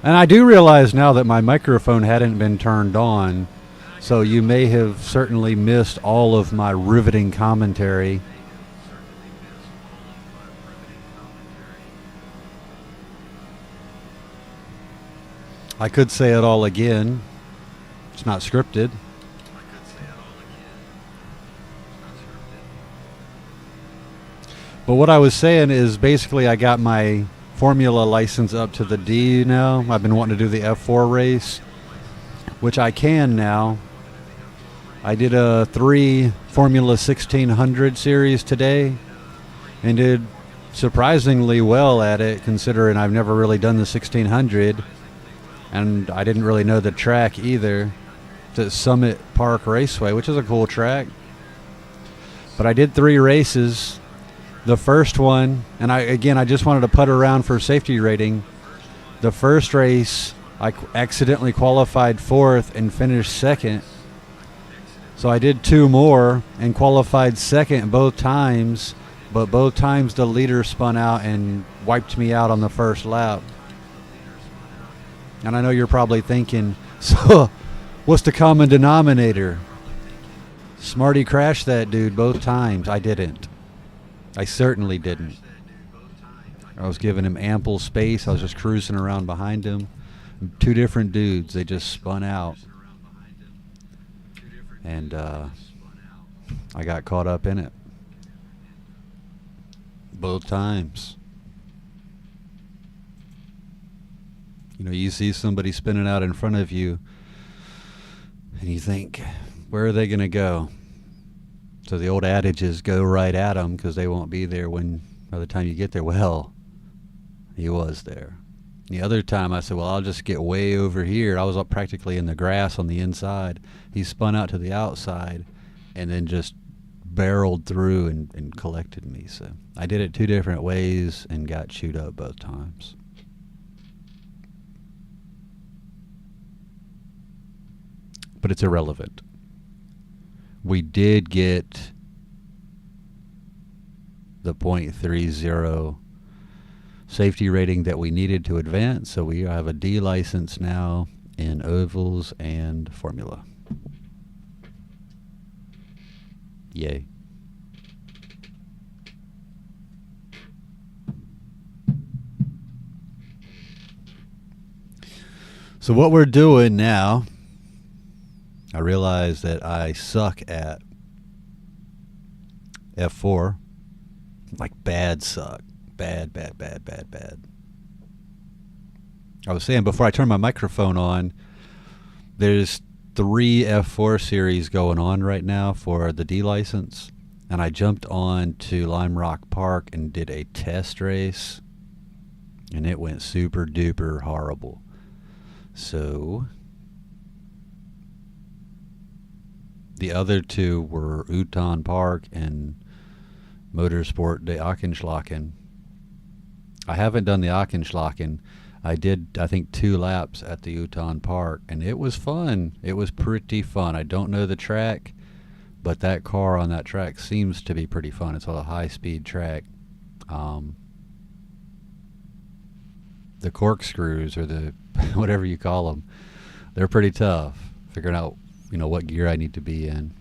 And I do realize now that my microphone hadn't been turned on, so you may have certainly missed all of my riveting commentary. I could say it all again. It's not scripted. But what I was saying is basically I got my Formula license up to the D now. I've been wanting to do the F4 race, which I can now. I did a 3 Formula 1600 series today and did surprisingly well at it, considering I've never really done the 1600 and I didn't really know the track either. It's at Summit Park Raceway, which is a cool track. But I did 3 races. The first one, and I just wanted to putt around for safety rating. The first race, I accidentally qualified 4th and finished 2nd. So I did 2 more and qualified 2nd both times, but both times the leader spun out and wiped me out on the first lap. And I know you're probably thinking, so what's the common denominator? Smarty crashed that dude both times. I didn't. I certainly didn't. I was giving him ample space. I was just cruising around behind him. 2 different dudes. They just spun out. And I got caught up in it. Both times. You know, you see somebody spinning out in front of you, and you think, where are they going to go? So the old adage is go right at them because they won't be there by the time you get there. Well, he was there. The other time I said, well, I'll just get way over here. I was up practically in the grass on the inside. He spun out to the outside and then just barreled through and collected me. So I did it 2 different ways and got chewed up both times. But it's irrelevant. We did get the .30 safety rating that we needed to advance, so we have a D license now in ovals and formula. Yay. So what we're doing now, I realize that I suck at F4. Like bad suck. Bad. I was saying before I turned my microphone on, there's 3 F4 series going on right now for the D license. And I jumped on to Lime Rock Park and did a test race. And it went super duper horrible. So the other 2 were Uton Park and Motorsport de Achenschlacken. I haven't done the Achenschlacken. I did, I think, 2 laps at the Uton Park, and it was fun. It was pretty fun. I don't know the track, but that car on that track seems to be pretty fun. It's a high-speed track. The corkscrews, or the whatever you call them, they're pretty tough. Figuring out, what gear I need to be in.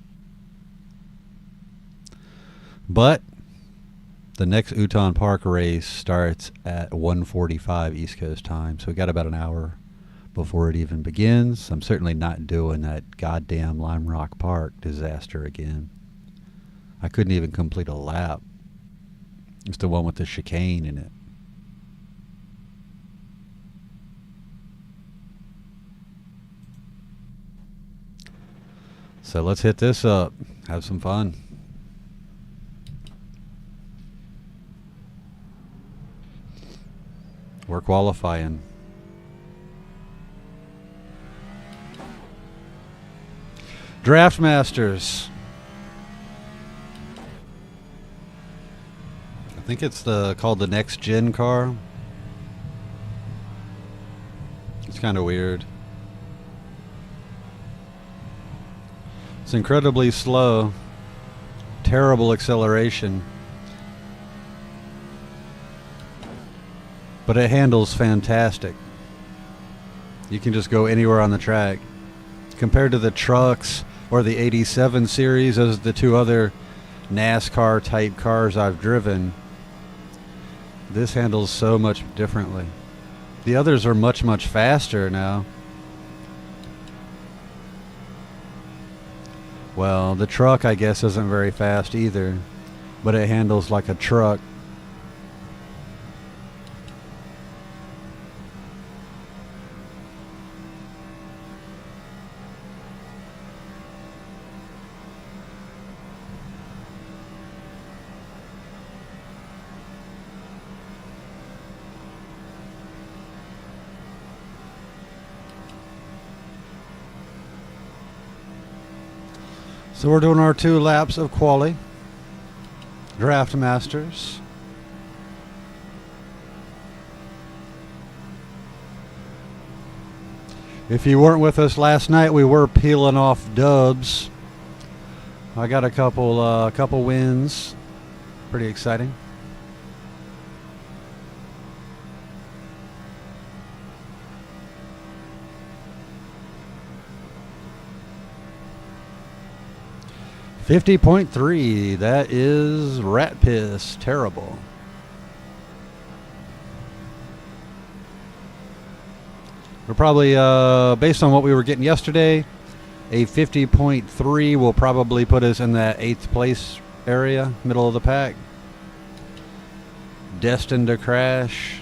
But the next Uton Park race starts at 1:45 East Coast time, so we got about an hour before it even begins. I'm certainly not doing that goddamn Lime Rock Park disaster again. I couldn't even complete a lap. It's the one with the chicane in it. So let's hit this up. Have some fun. We're qualifying. Draft Masters. I think it's called the Next Gen car. It's kind of weird. It's incredibly slow. Terrible acceleration. But it handles fantastic. You can just go anywhere on the track. Compared to the trucks or the 87 series, those are the two other NASCAR type cars I've driven. This handles so much differently. The others are much, much faster now. Well, the truck, I guess, isn't very fast either, but it handles like a truck. So we're doing our 2 laps of quali. Draft Masters. If you weren't with us last night, we were peeling off dubs. I got a couple wins. Pretty exciting. $50.3. That is rat piss. Terrible. We're probably, based on what we were getting yesterday, a 50.3 will probably put us in that 8th place area, middle of the pack. Destined to crash.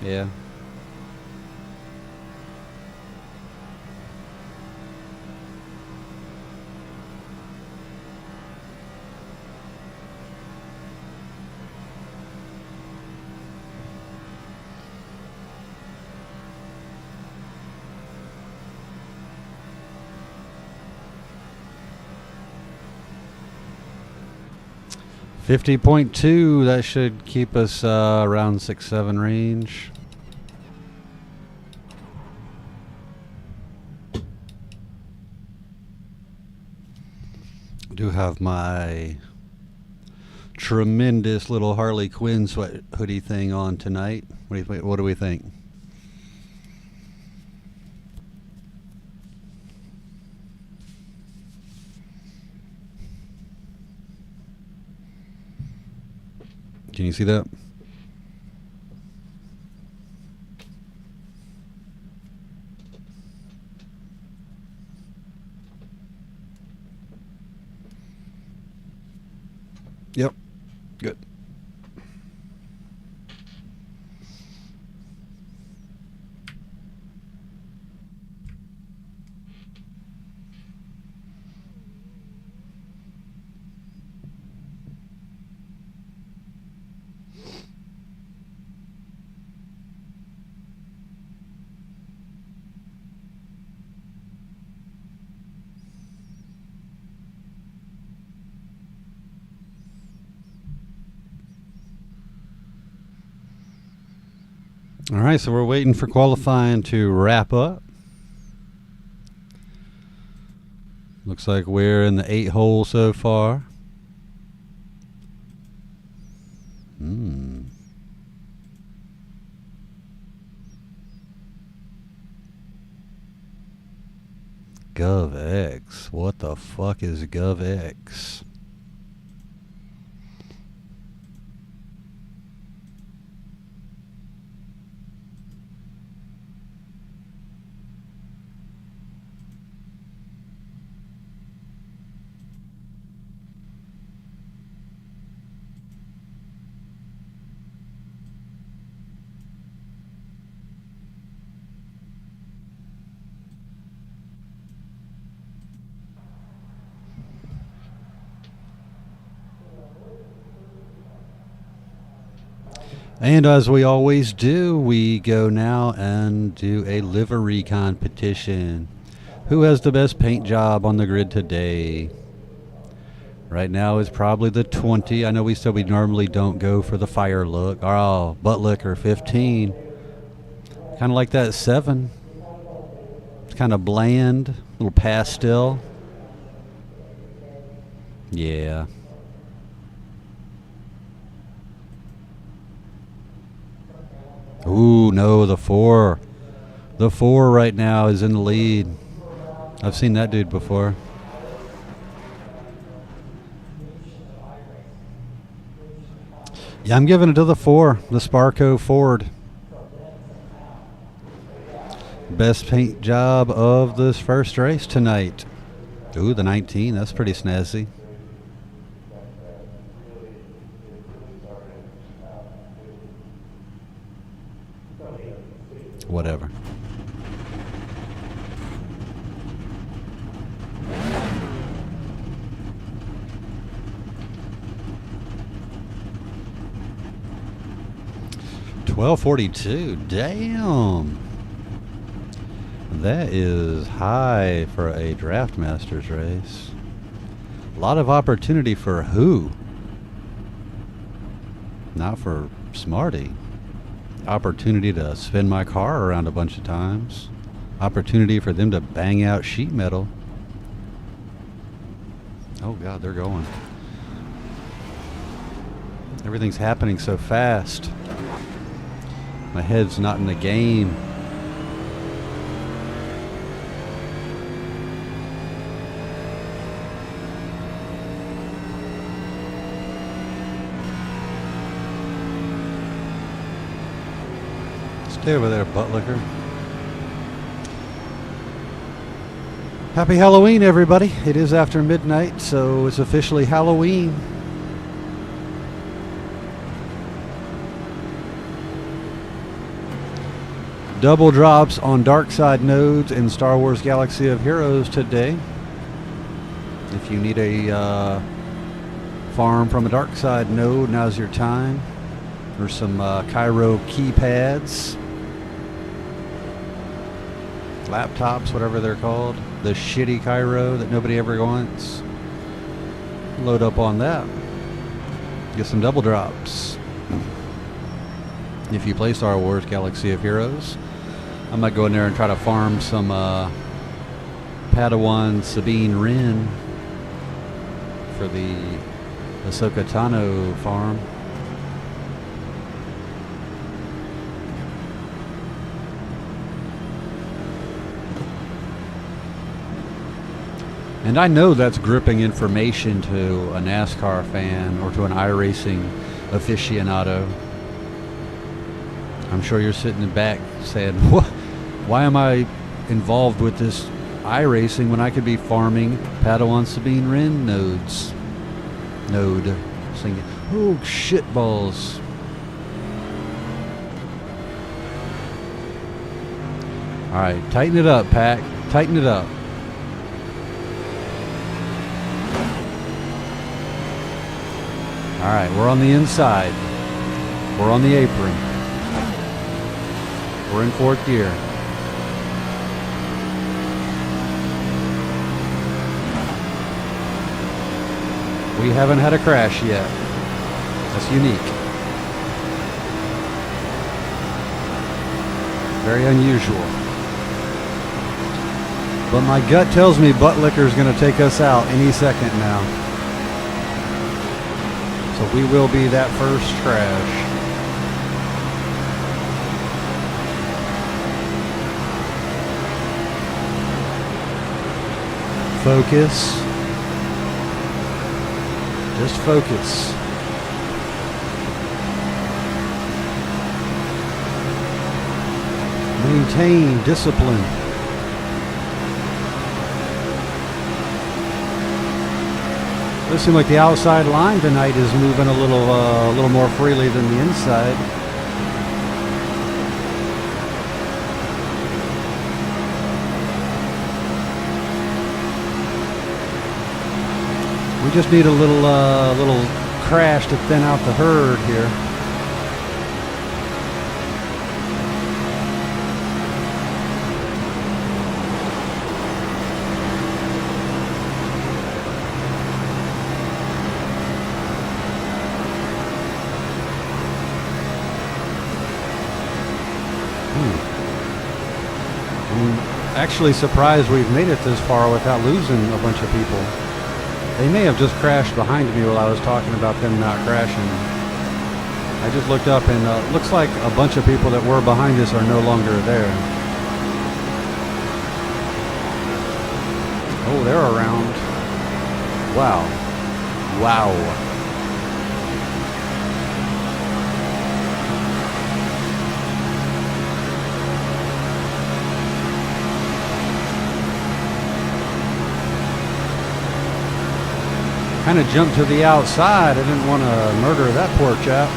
Yeah. $50.2, that should keep us around 6-7 range. I do have my tremendous little Harley Quinn sweat hoodie thing on tonight. What do we think? Can you see that? Yep. Good. All right, so we're waiting for qualifying to wrap up. Looks like we're in the 8 hole so far. GovX. What the fuck is GovX? And as we always do, we go now and do a livery competition. Who has the best paint job on the grid today? Right now is probably the 20. I know we said we normally don't go for the fire look. Oh, butt liquor 15. Kind of like that 7. It's kind of bland, a little pastel. Yeah. Ooh, no, the 4. The 4 right now is in the lead. I've seen that dude before. Yeah, I'm giving it to the 4, the Sparco Ford. Best paint job of this first race tonight. Ooh, the 19. That's pretty snazzy. Whatever. $12.42. Damn. That is high for a Draft Masters race. A lot of opportunity for who? Not for Smarty. Opportunity to spin my car around a bunch of times. Opportunity for them to bang out sheet metal. Oh God, they're going. Everything's happening so fast. My head's not in the game. Stay over there, butt licker. Happy Halloween, everybody. It is after midnight, so it's officially Halloween. Double drops on Dark Side nodes in Star Wars Galaxy of Heroes today. If you need a farm from a Dark Side node, now's your time. Or some Cairo keypads. Laptops, whatever they're called. The shitty Cairo that nobody ever wants. Load up on that. Get some double drops. If you play Star Wars Galaxy of Heroes, I might go in there and try to farm some Padawan Sabine Wren for the Ahsoka Tano farm. And I know that's gripping information to a NASCAR fan or to an iRacing aficionado. I'm sure you're sitting back saying, "What? Why am I involved with this iRacing when I could be farming Padawan Sabine Wren nodes?" Node. Singing, "Oh, shitballs." All right, tighten it up, Pack. Tighten it up. All right, we're on the inside. We're on the apron. We're in fourth gear. We haven't had a crash yet. That's unique. Very unusual. But my gut tells me Butt Licker's going to take us out any second now. So we will be that first crash. Focus. Just focus. Maintain discipline. It seems like the outside line tonight is moving a little more freely than the inside. We just need a little crash to thin out the herd here. I'm actually surprised we've made it this far without losing a bunch of people. They may have just crashed behind me while I was talking about them not crashing. I just looked up and looks like a bunch of people that were behind us are no longer there. Oh, they're around. Wow. Wow. Kind of jumped to the outside. I didn't want to murder that poor chap.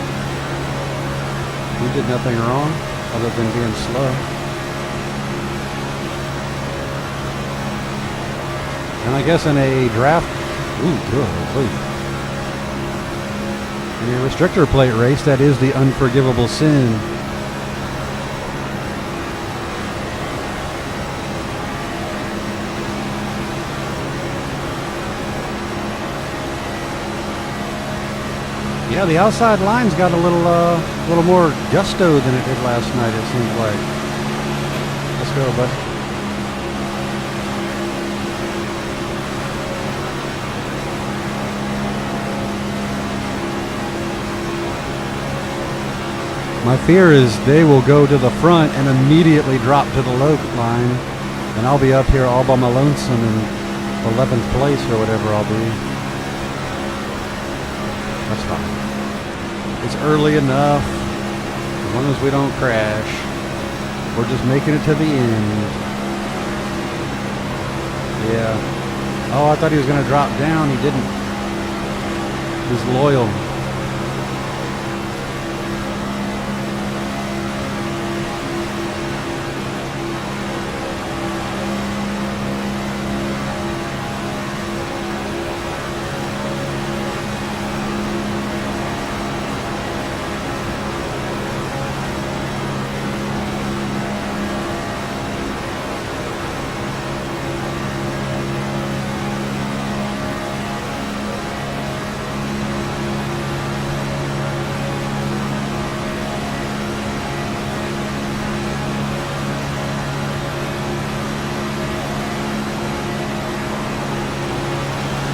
He did nothing wrong other than being slow. And I guess in a draft, in a restrictor plate race, that is the unforgivable sin. Yeah, the outside line's got a little more gusto than it did last night, it seems like. Let's go, bud. My fear is they will go to the front and immediately drop to the low line, and I'll be up here all by my lonesome in 11th place or whatever I'll be. That's fine. It's early enough, as long as we don't crash. We're just making it to the end. Yeah. Oh, I thought he was going to drop down. He didn't. He's loyal.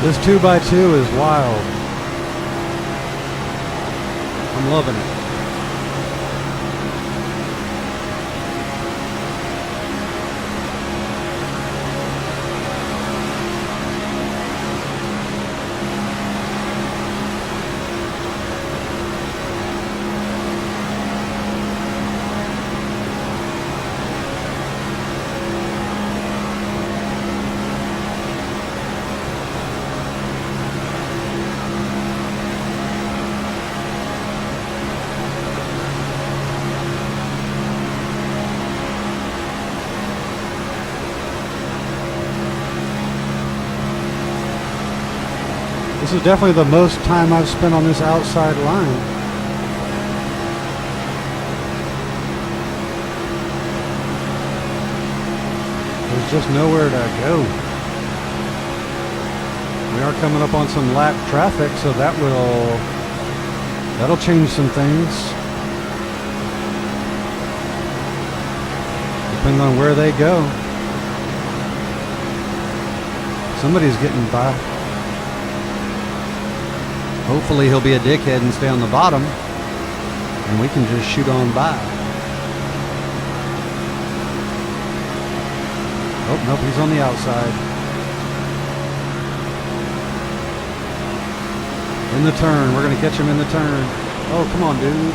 This 2x2 is wild. I'm loving it. This is definitely the most time I've spent on this outside line. There's just nowhere to go. We are coming up on some lap traffic, so that'll change some things. Depending on where they go. Somebody's getting by. Hopefully he'll be a dickhead and stay on the bottom, and we can just shoot on by. Oh, nope, he's on the outside. In the turn, we're going to catch him in the turn. Oh, come on, dude.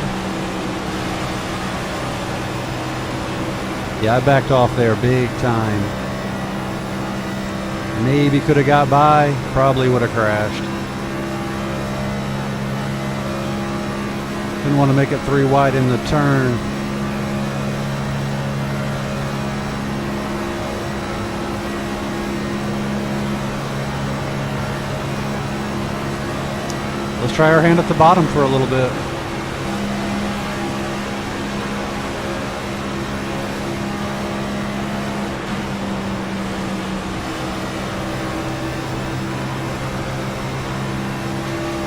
Yeah, I backed off there big time. Maybe could have got by, probably would have crashed. Didn't want to make it 3 wide in the turn. Let's try our hand at the bottom for a little bit.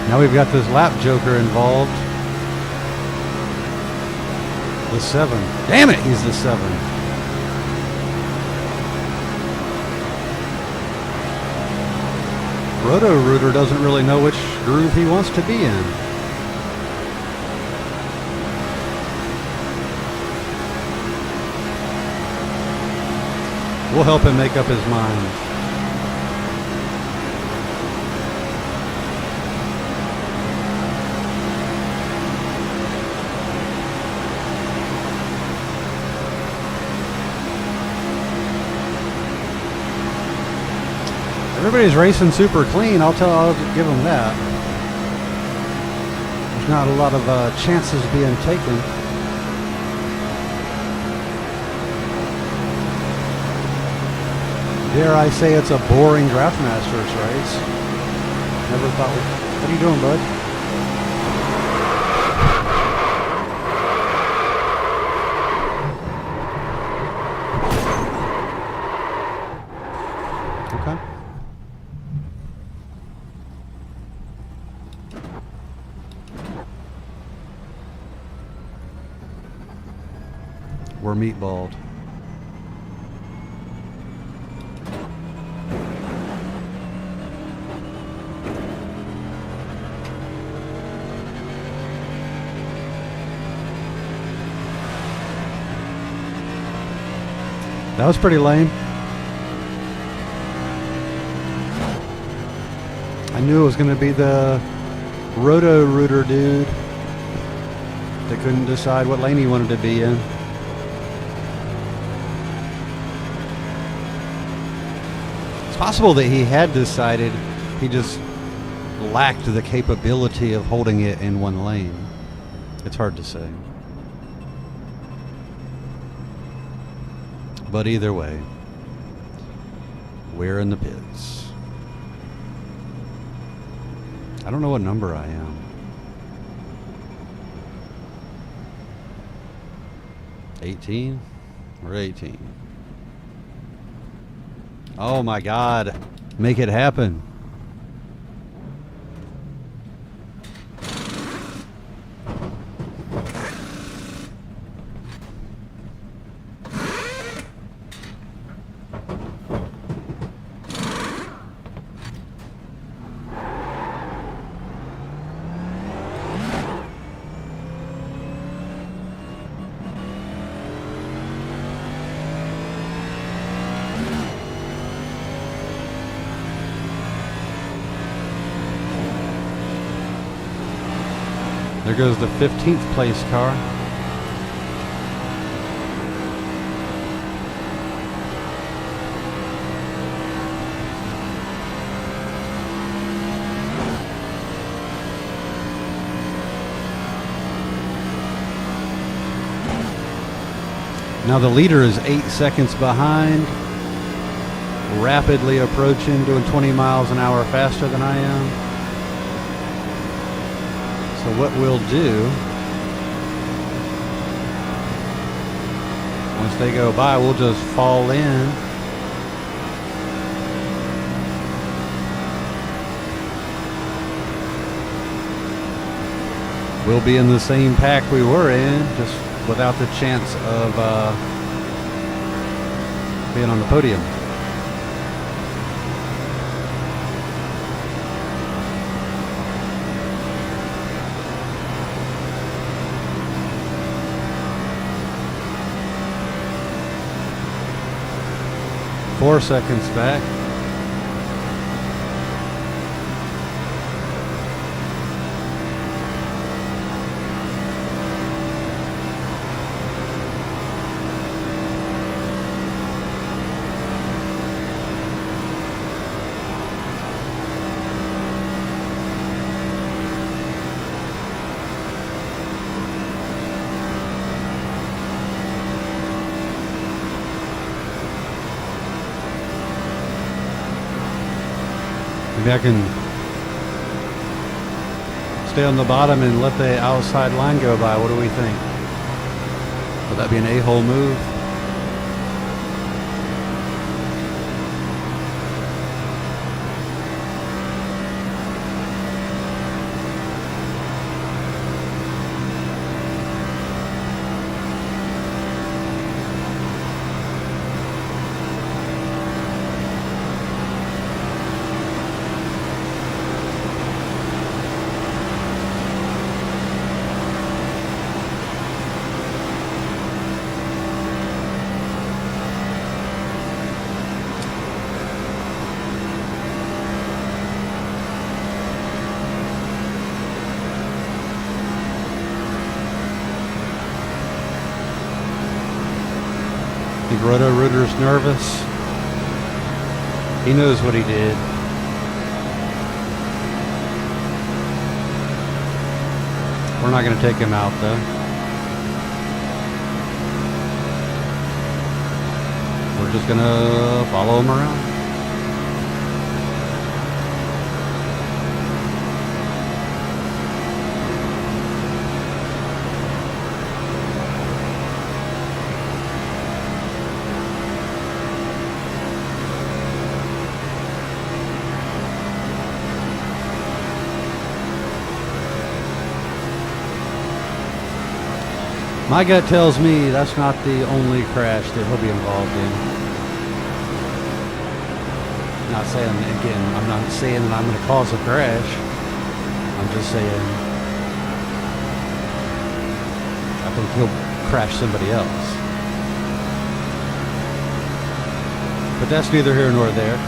Now we've got this lap joker involved. The 7. Damn it, he's the 7. Roto-Rooter doesn't really know which groove he wants to be in. We'll help him make up his mind. Everybody's racing super clean. I'll give them that. There's not a lot of chances being taken. Dare I say it's a boring Draft Masters race. Never thought what are you doing, bud? Okay. We're meatballed. That was pretty lame. I knew it was going to be the Roto-Rooter dude that couldn't decide what lane he wanted to be in. It's possible that he had decided, he just lacked the capability of holding it in one lane. It's hard to say. But either way, we're in the pits. I don't know what number I am. 18 or 18? Oh my God, make it happen. There goes the 15th place car. Now the leader is 8 seconds behind, rapidly approaching, doing 20 miles an hour faster than I am. So what we'll do, once they go by, we'll just fall in. We'll be in the same pack we were in, just without the chance of being on the podium. Four seconds back. Maybe I can stay on the bottom and let the outside line go by. What do we think? Would that be an a-hole move? think Roto-Rooter's nervous. He knows what he did. We're not going to take him out, though. We're just going to follow him around. My gut tells me that's not the only crash that he'll be involved in. Not saying, again, I'm not saying that I'm going to cause a crash. I'm just saying I think he'll crash somebody else. But that's neither here nor there.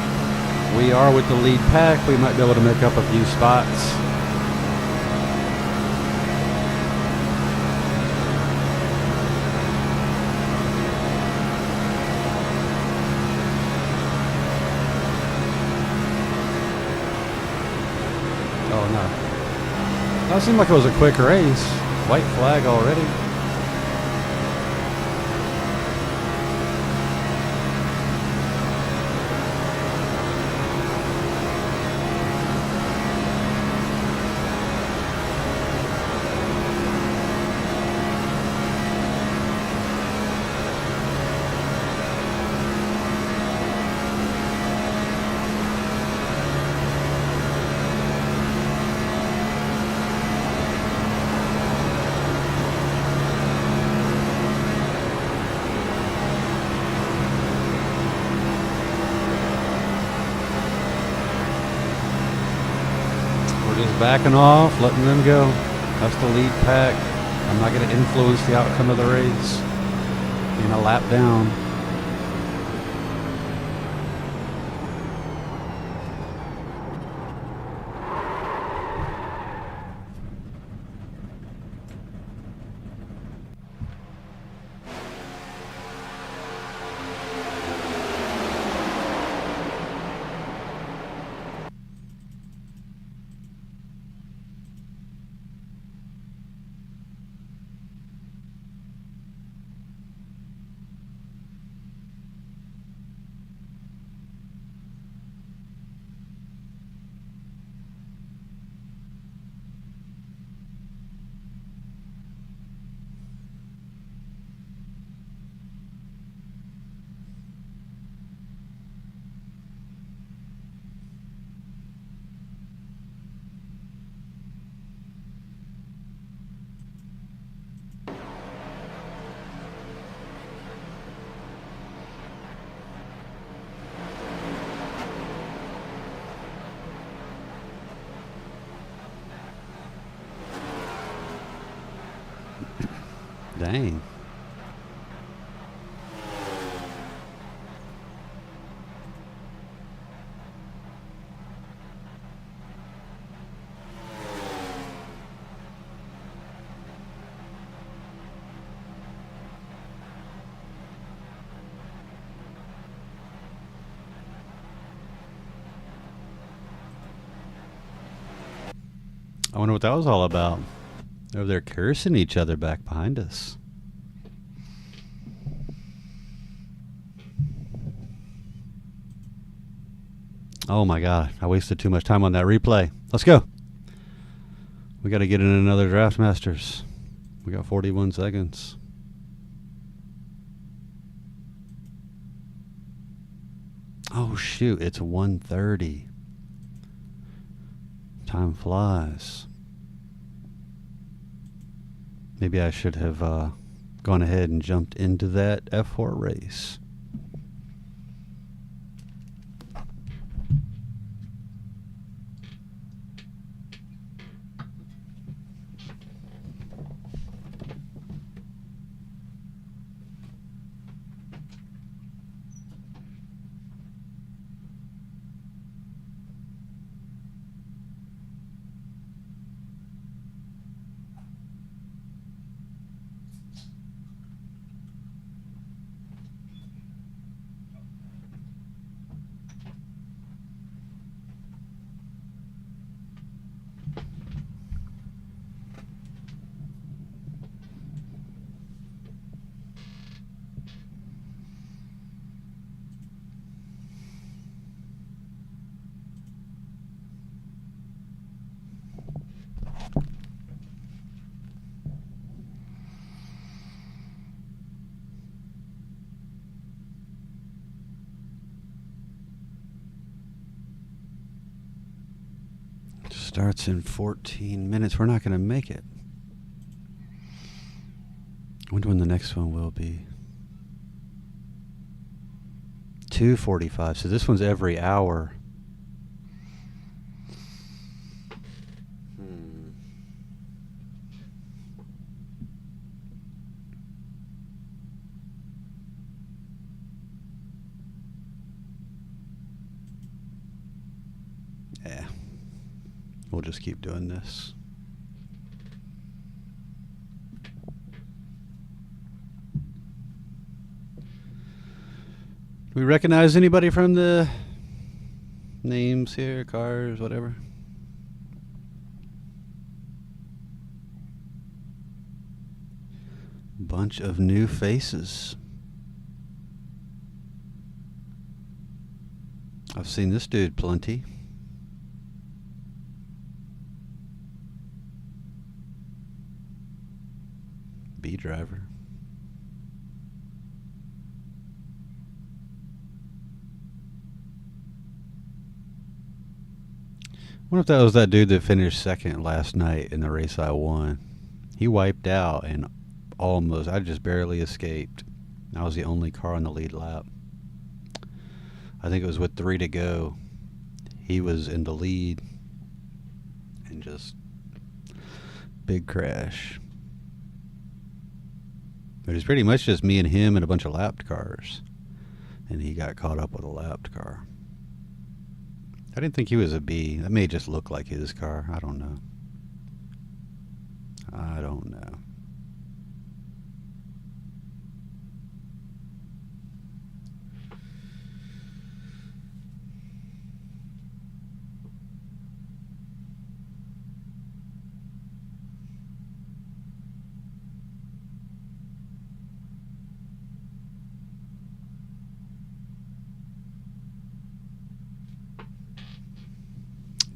We are with the lead pack. We might be able to make up a few spots. That seemed like it was a quick race. White flag already. Just backing off, letting them go. That's the lead pack. I'm not going to influence the outcome of the race. Being a lap down. Dang. I wonder what that was all about. Over there cursing each other back behind us. Oh my God, I wasted too much time on that replay. Let's go. We got to get in another Draft Masters. We got 41 seconds. Oh shoot, it's 1:30. Time flies. Maybe I should have gone ahead and jumped into that F4 race. Starts in 14 minutes. We're not going to make it. I wonder when the next one will be. 2:45. So this one's every hour. Yeah. We'll just keep doing this. Do we recognize anybody from the names here, cars, whatever? Bunch of new faces. I've seen this dude plenty. B driver. I wonder if that was that dude that finished second last night in the race I won. He wiped out and I just barely escaped. I was the only car on the lead lap. I think it was with 3 to go. He was in the lead and just big crash. But it's pretty much just me and him and a bunch of lapped cars. And he got caught up with a lapped car. I didn't think he was a B. That may just look like his car. I don't know. I don't know.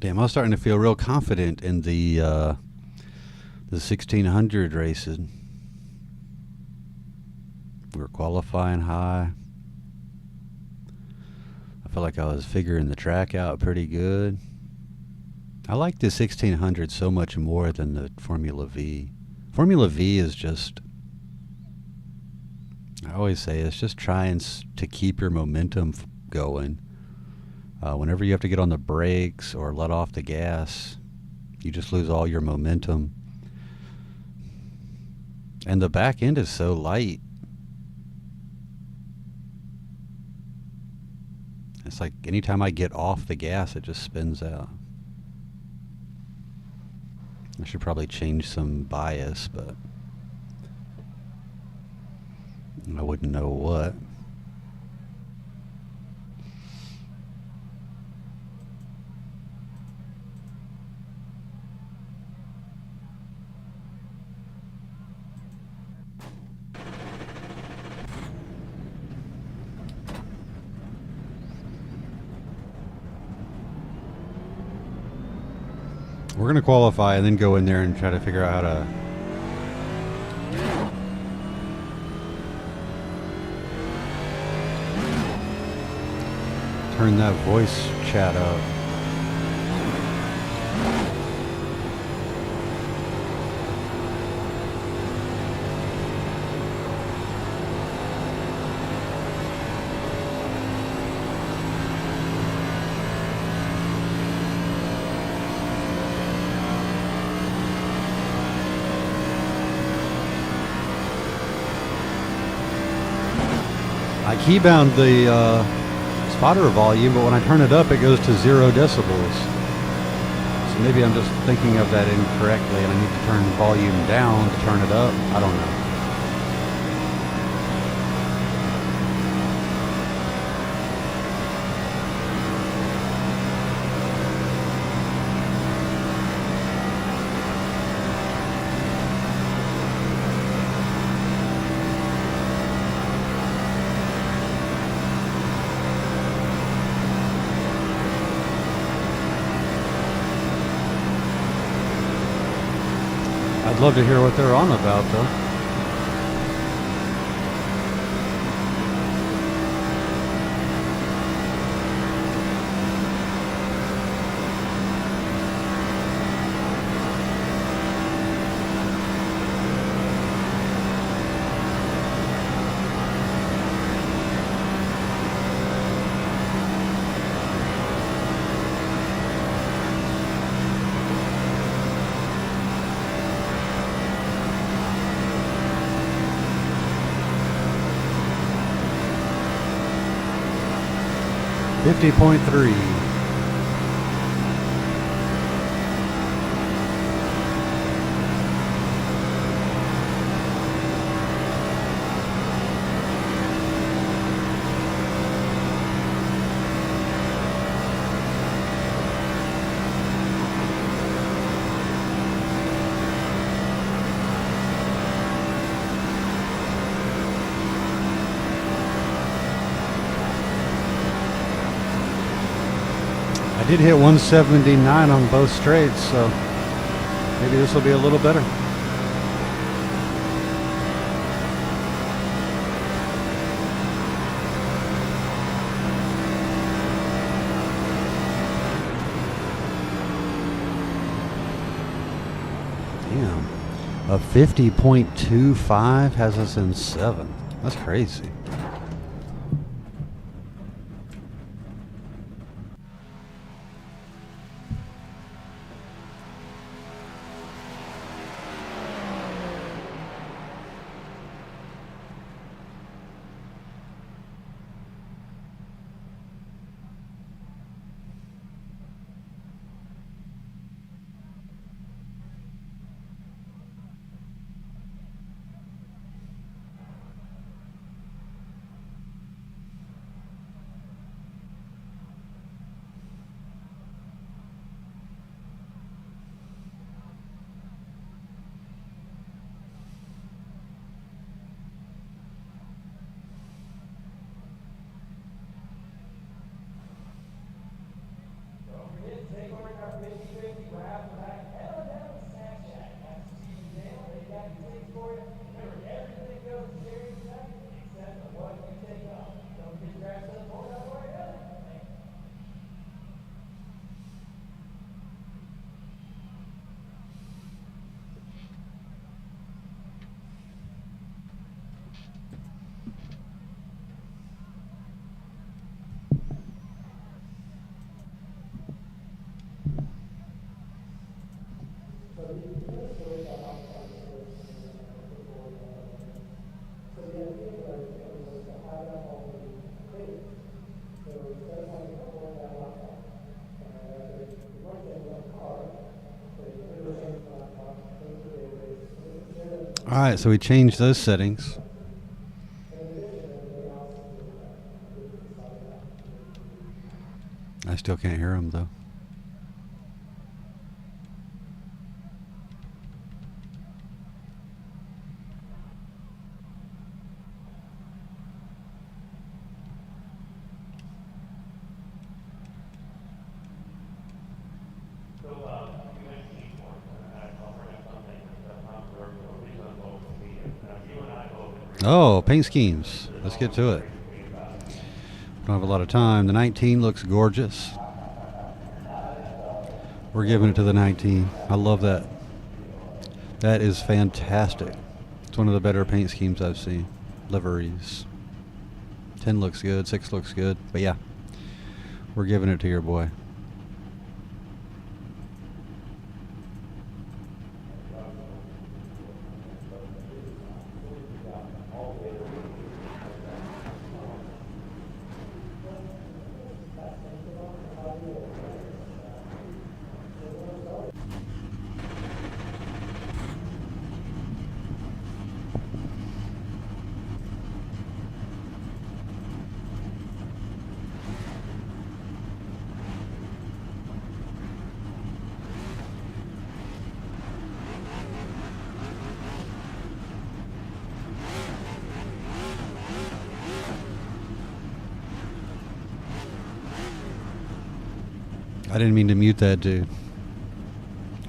Damn, I was starting to feel real confident in the 1600 racing. We were qualifying high. I felt like I was figuring the track out pretty good. I like the 1600 so much more than the Formula V. Formula V is just, I always say, it's just trying to keep your momentum going. Whenever you have to get on the brakes or let off the gas, you just lose all your momentum. And the back end is so light. It's like anytime I get off the gas, it just spins out. I should probably change some bias, but I wouldn't know what. We're going to qualify and then go in there and try to figure out how to turn that voice chat up. I keybound the spotter volume, but when I turn it up, it goes to 0 decibels. So maybe I'm just thinking of that incorrectly, and I need to turn the volume down to turn it up. I don't know. I'd love to hear what they're on about, though. 50.3. I did hit 179 on both straights, so maybe this will be a little better. Damn. A 50.25 has us in 7. That's crazy. All right, so we changed those settings. I still can't hear them though. Oh, paint schemes. Let's get to it. Don't have a lot of time. The 19 looks gorgeous. We're giving it to the 19. I love that. That is fantastic. It's one of the better paint schemes I've seen. Liveries. 10 looks good. 6 looks good. But yeah, we're giving it to your boy. I didn't mean to mute that dude.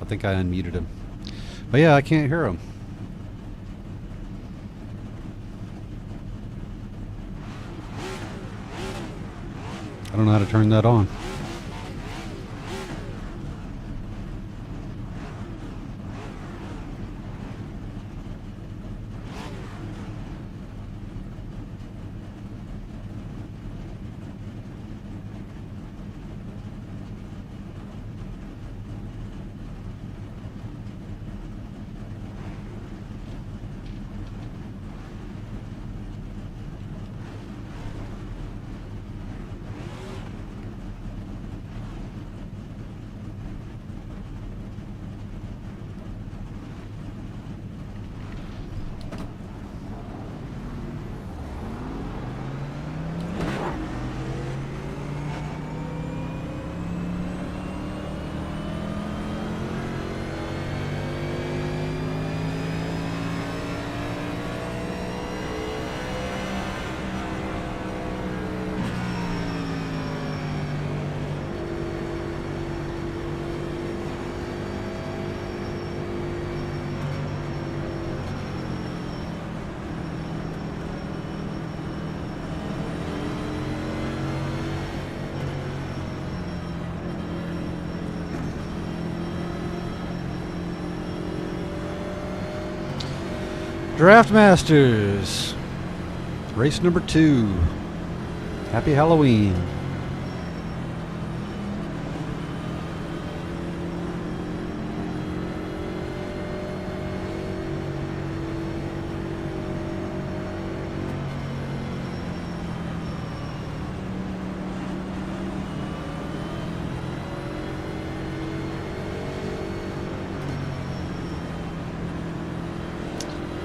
I think I unmuted him. But yeah, I can't hear him. I don't know how to turn that on. Draft Masters. Race number 2. Happy Halloween.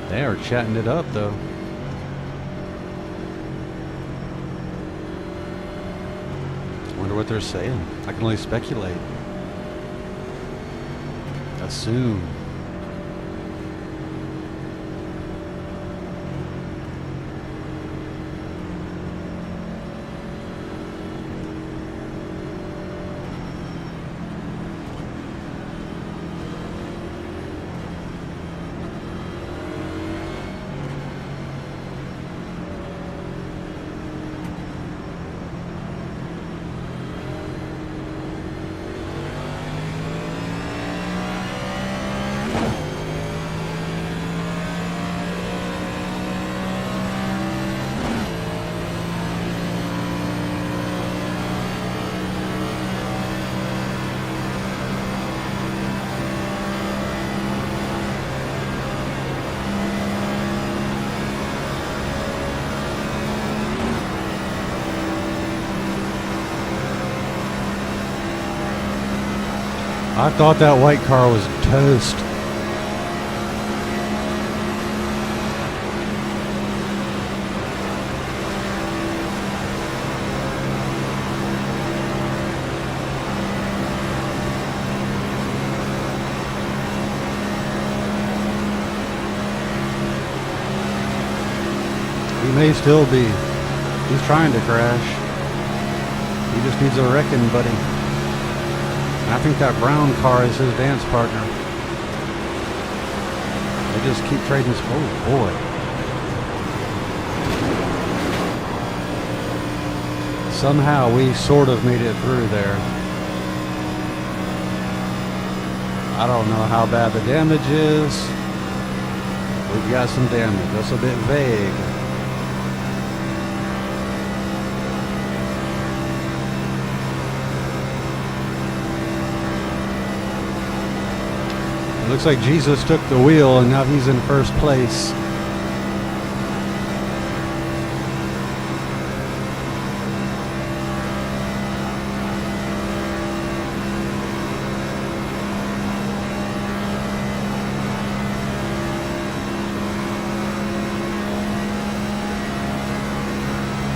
They are chatting it up, though. Wonder what they're saying. I can only speculate. Assume. I thought that white car was toast. He may still be. He's trying to crash. He just needs a wrecking buddy. I think that brown car is his dance partner. They just keep trading. Oh boy. Somehow we sort of made it through there. I don't know how bad the damage is. We've got some damage. That's a bit vague. Looks like Jesus took the wheel and now he's in first place.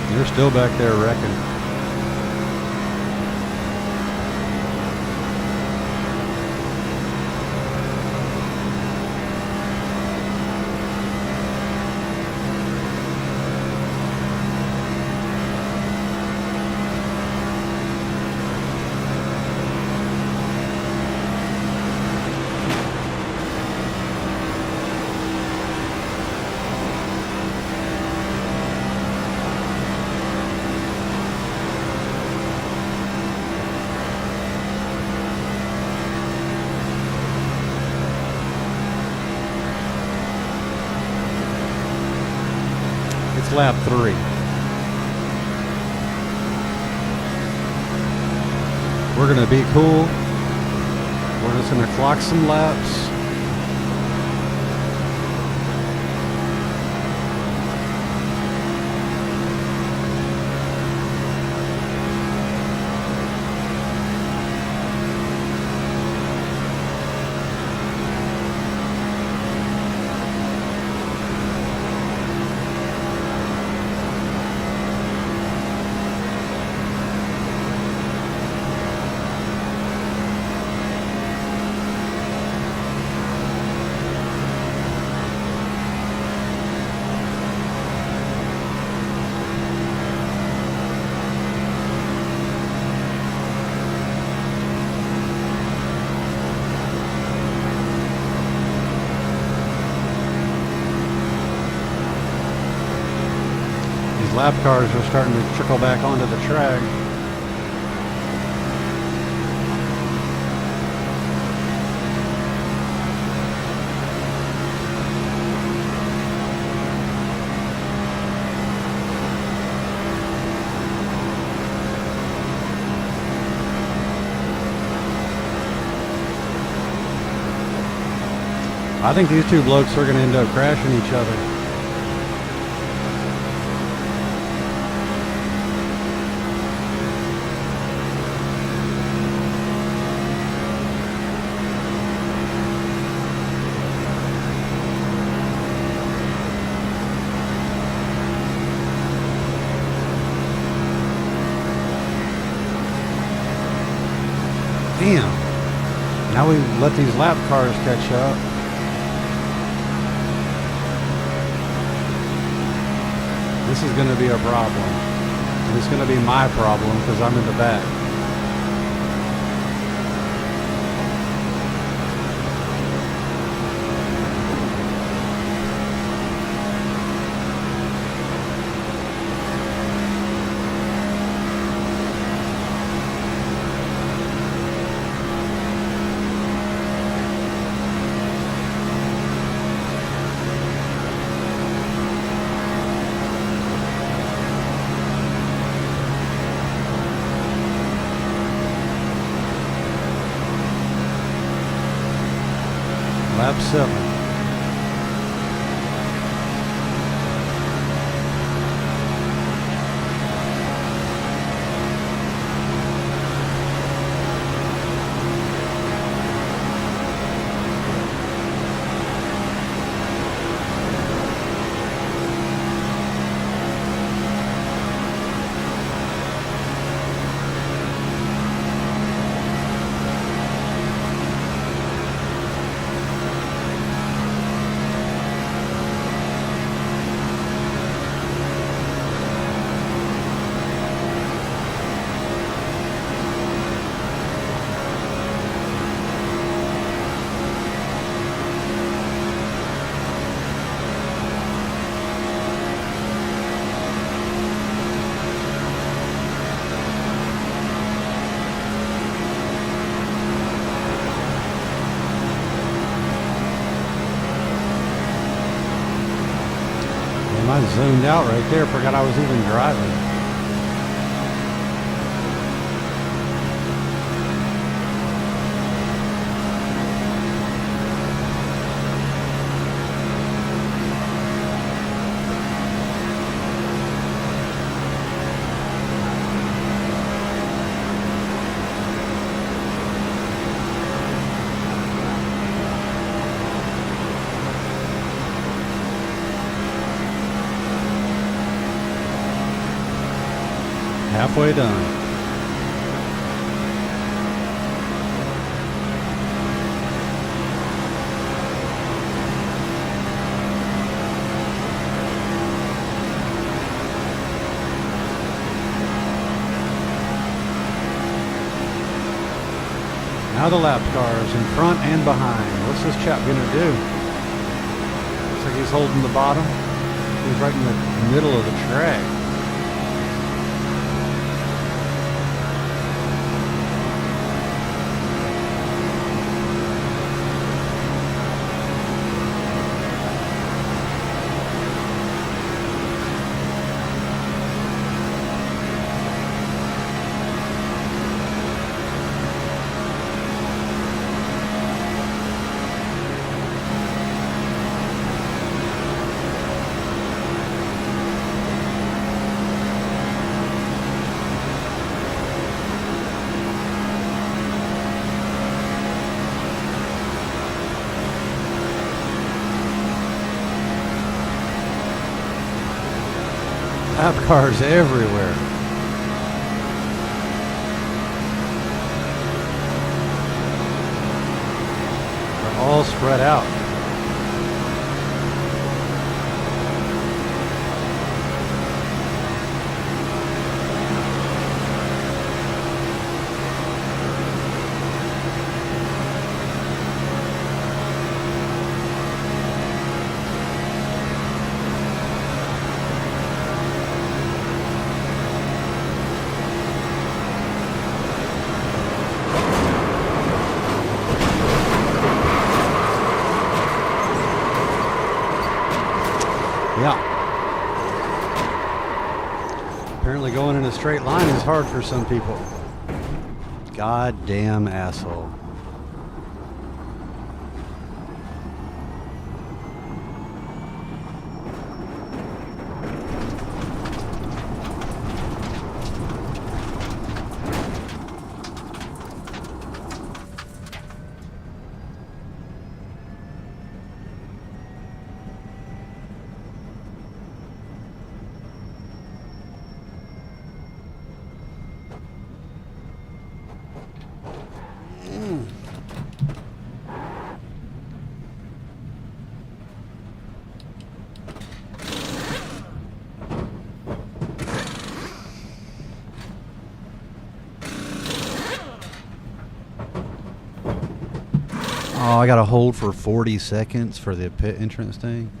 They're still back there wrecking. It's lap 3. We're going to be cool. We're just going to clock some laps. Lap cars are starting to trickle back onto the track. I think these two blokes are going to end up crashing each other. Damn. Now we let these lap cars catch up. This is going to be a problem. And it's going to be my problem because I'm in the back. Lap 7. I zoomed out right there, forgot I was even driving. Halfway done. Now the lap cars in front and behind. What's this chap gonna do? Looks like he's holding the bottom. He's right in the middle of the track. Lap cars everywhere. They're all spread out. Yeah. Apparently going in a straight line is hard for some people. Goddamn asshole. Oh, I gotta hold for 40 seconds for the pit entrance thing.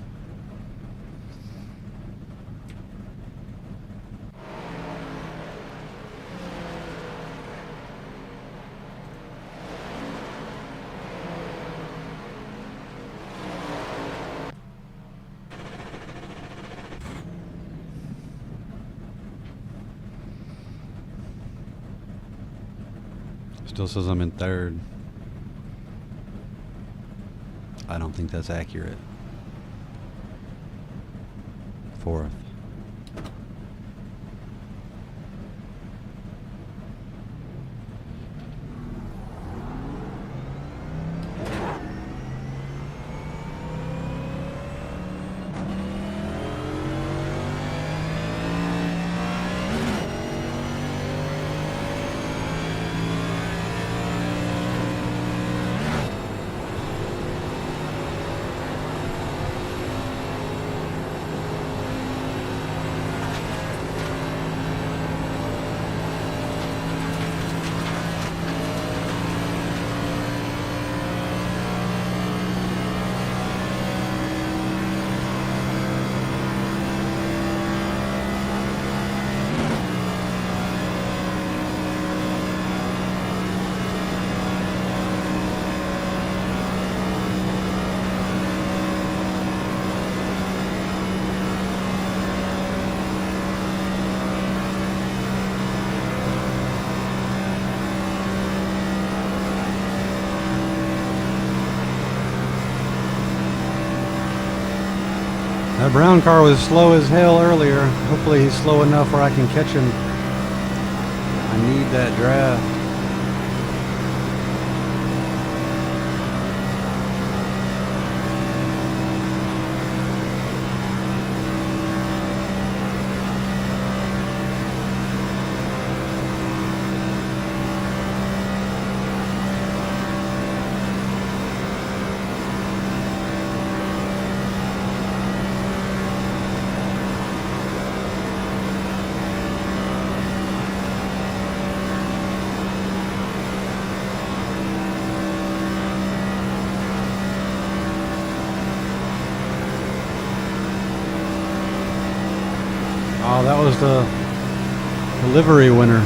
Still says I'm in third. I don't think that's accurate. Fourth. That brown car was slow as hell earlier. Hopefully he's slow enough where I can catch him. I need that draft. Oh, that was the livery winner.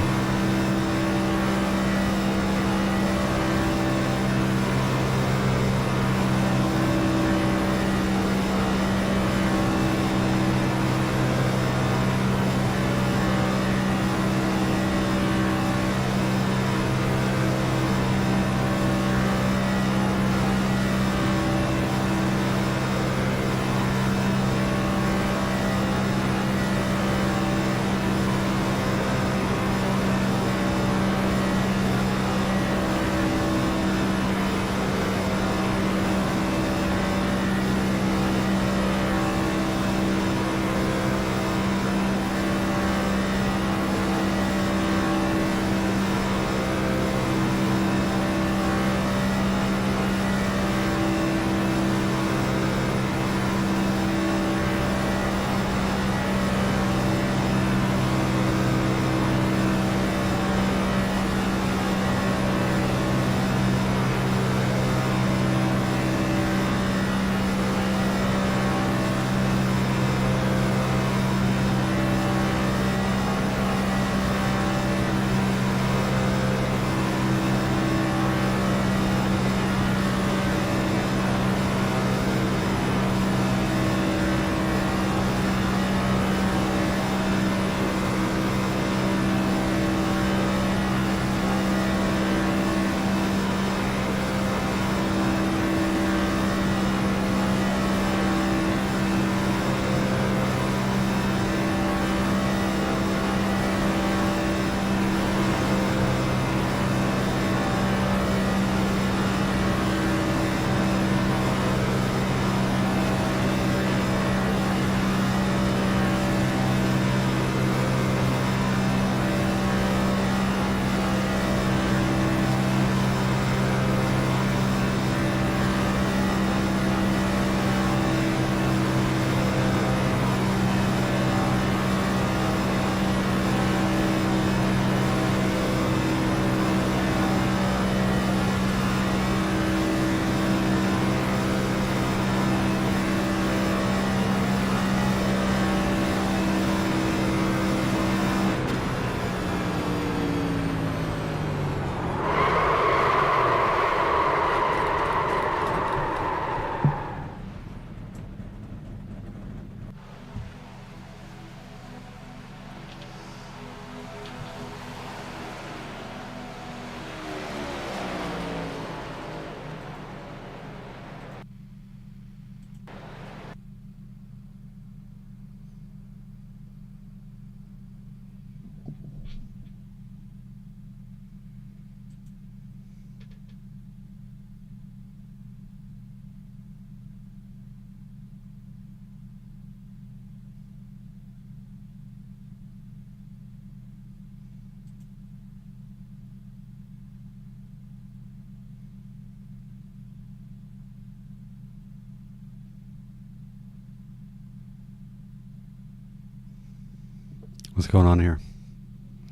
What's going on here?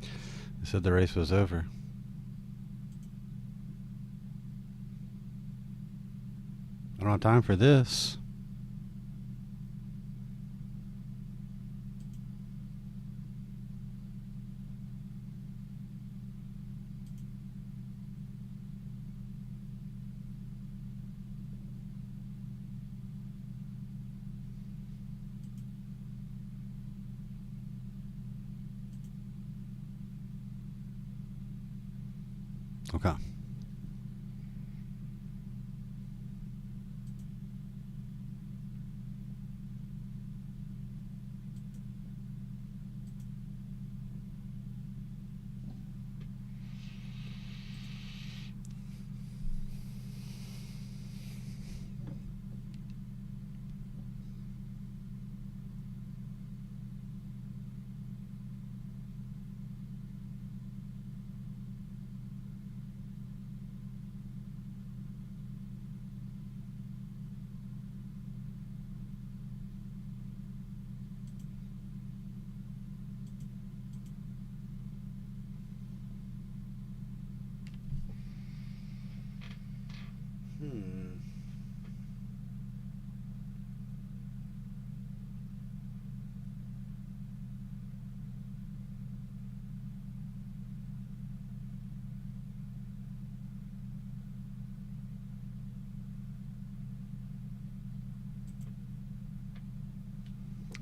They said the race was over. I don't have time for this. Okay.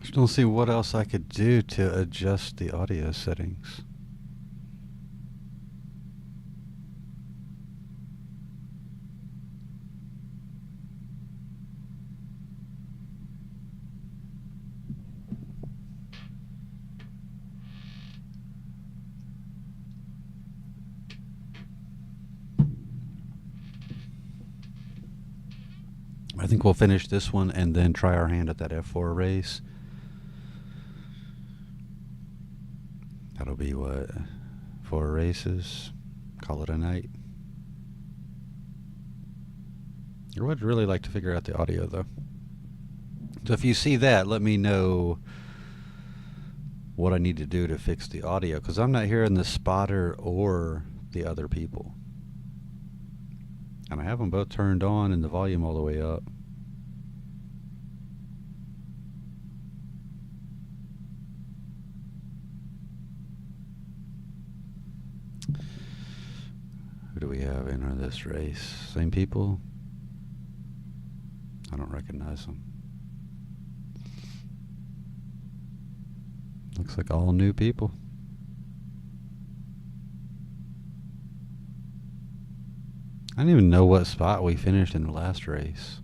Just don't see what else I could do to adjust the audio settings. I think we'll finish this one and then try our hand at that F4 race. That'll be what? 4 races. Call it a night. I would really like to figure out the audio though. So if you see that, let me know what I need to do to fix the audio, because I'm not hearing the spotter or the other people. And I have them both turned on and the volume all the way up. Who do we have enter this race? Same people? I don't recognize them. Looks like all new people. I don't even know what spot we finished in the last race.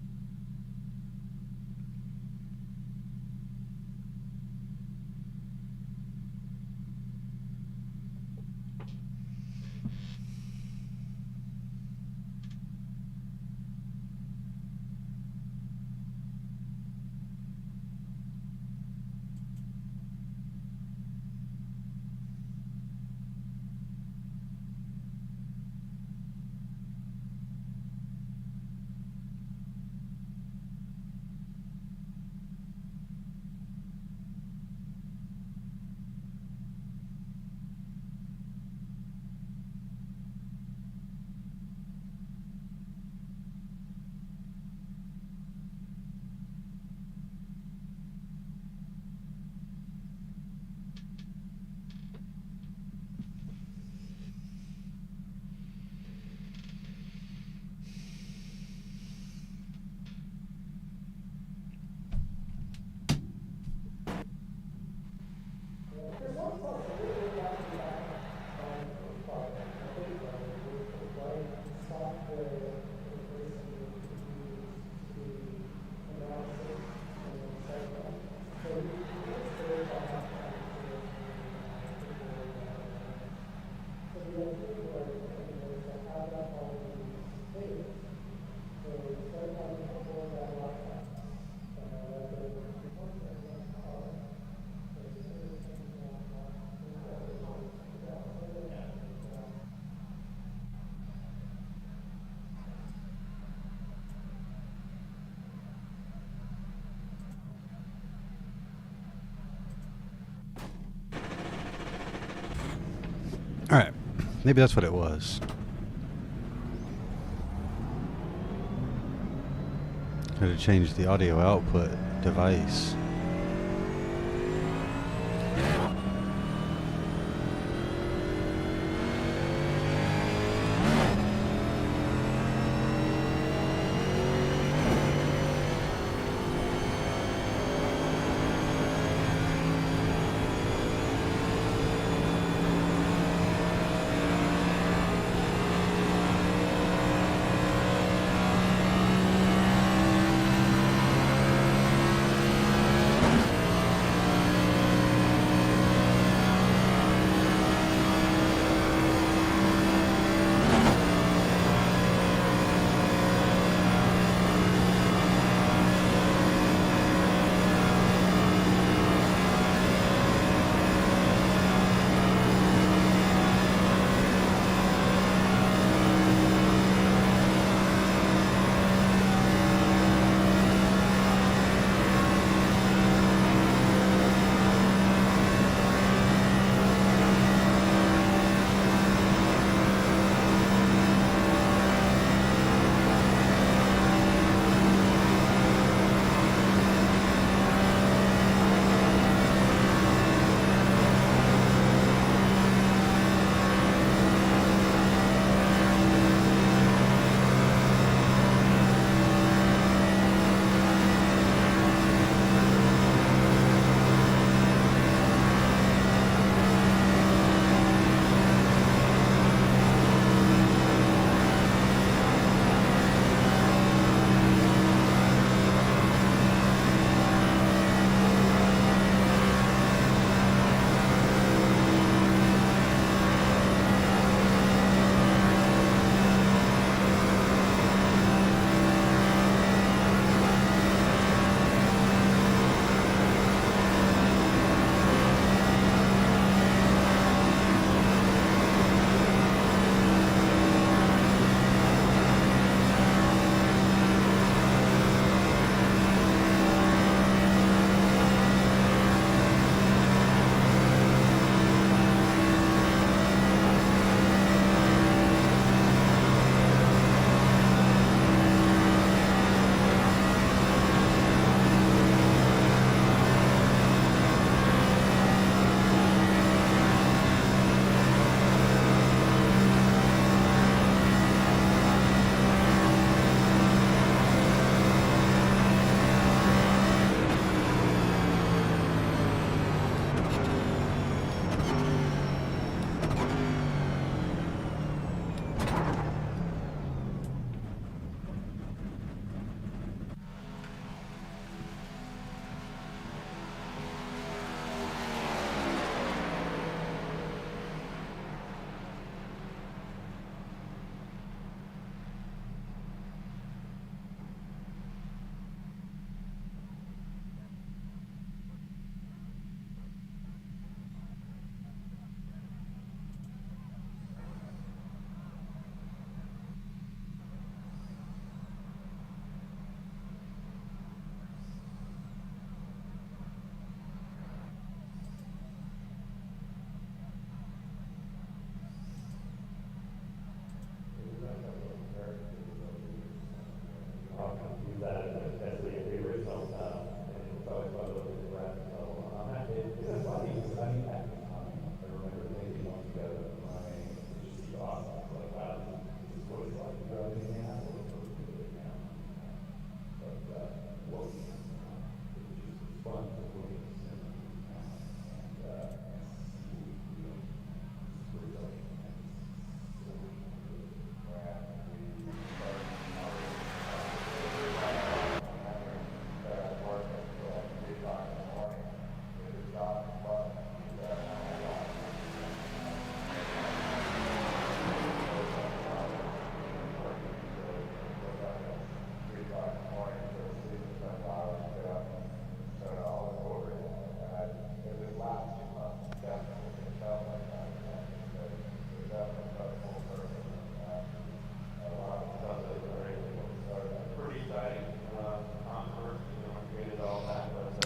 Maybe that's what it was. Had to change the audio output device.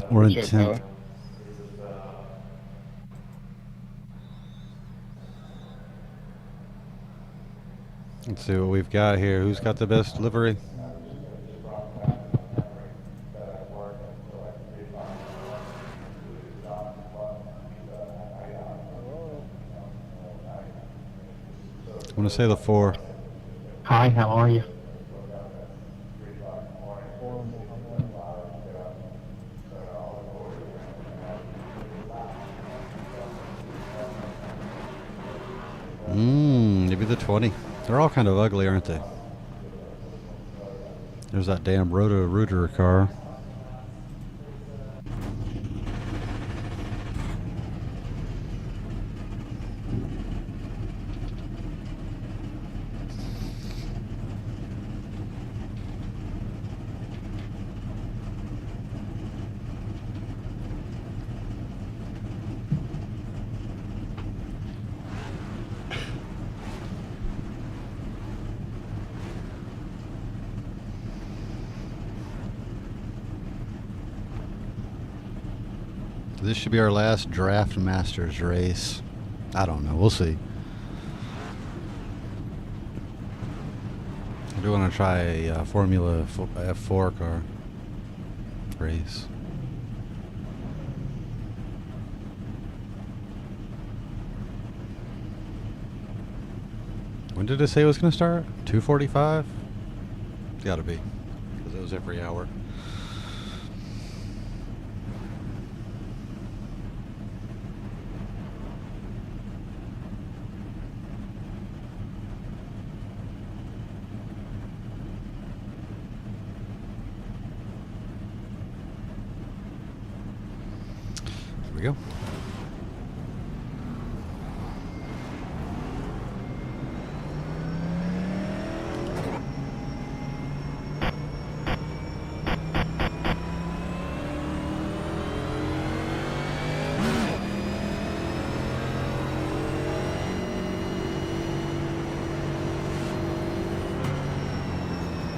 Or What's up, intent. fella? Let's see what we've got here. Who's got the best livery? I'm going to say the 4. Hi, how are you? Maybe the 20. They're all kind of ugly, aren't they? There's that damn Roto-Rooter car. This should be our last Draft Masters race. I don't know. We'll see. I do want to try a Formula F4 car race. When did it say it was going to start? 2:45? It's got to be, because it was every hour. Here we go.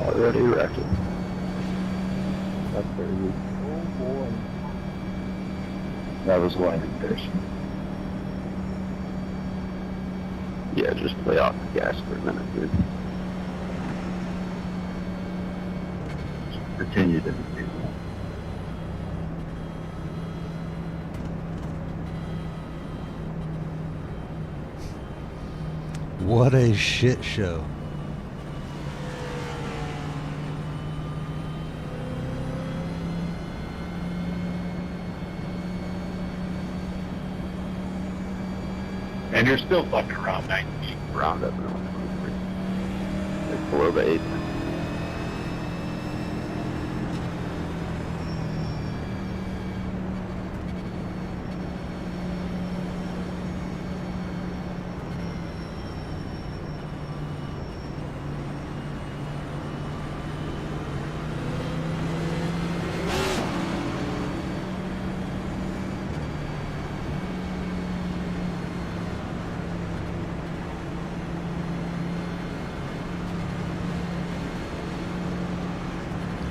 Already wrecking. That's very good. Oh boy. That was line comparison. Yeah, just lay off the gas for a minute, dude. Just pretend you didn't do that. What a shit show. And you're still fucking around 19. Round up and 123. Like below the 8.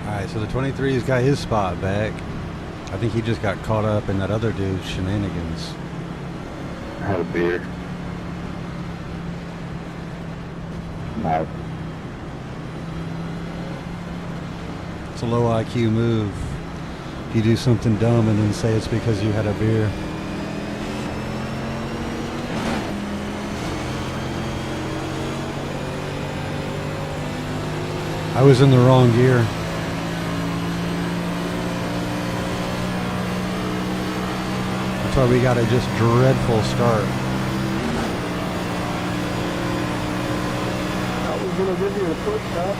Alright, so the 23's got his spot back. I think he just got caught up in that other dude's shenanigans. I had a beer. No. It's a low IQ move. If you do something dumb and then say it's because you had a beer. I was in the wrong gear. That's why we got a just dreadful start. I was gonna give you a push up.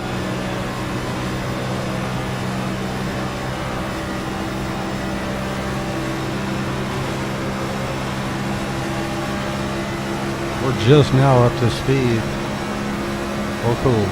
We're just now up to speed. Oh, cool.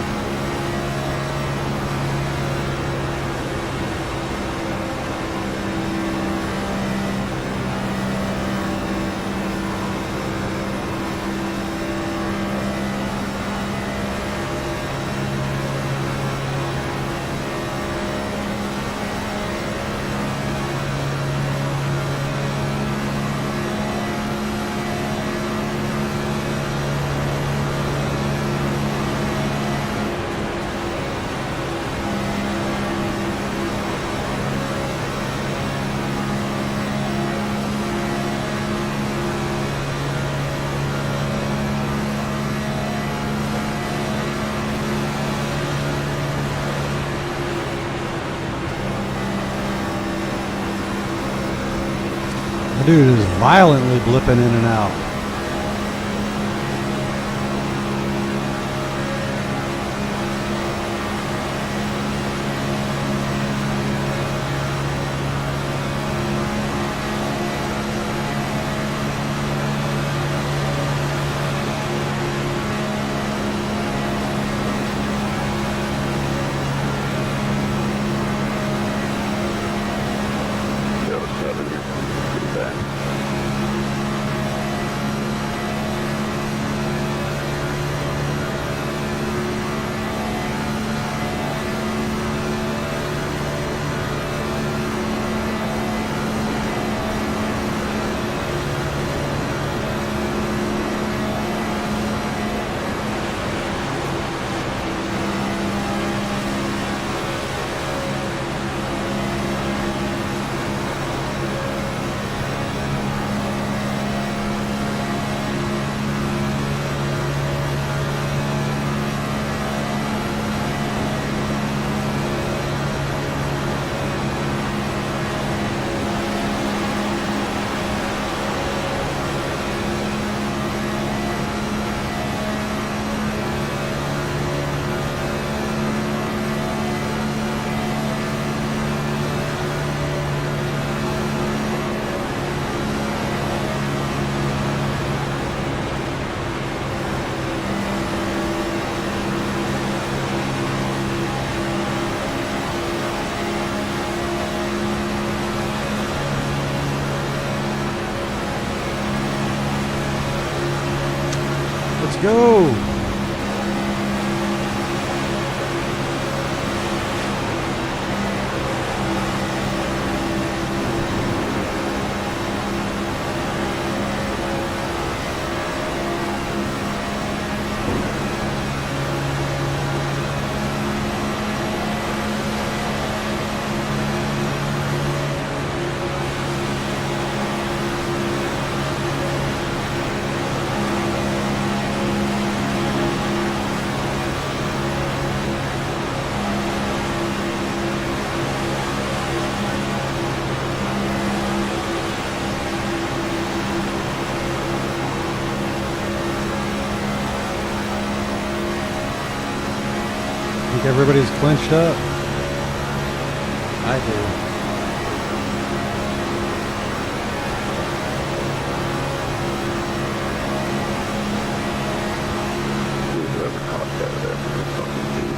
That dude is violently blipping in and out. Let's go. Think everybody's clenched up? I do. Whoever caught that fucking dude.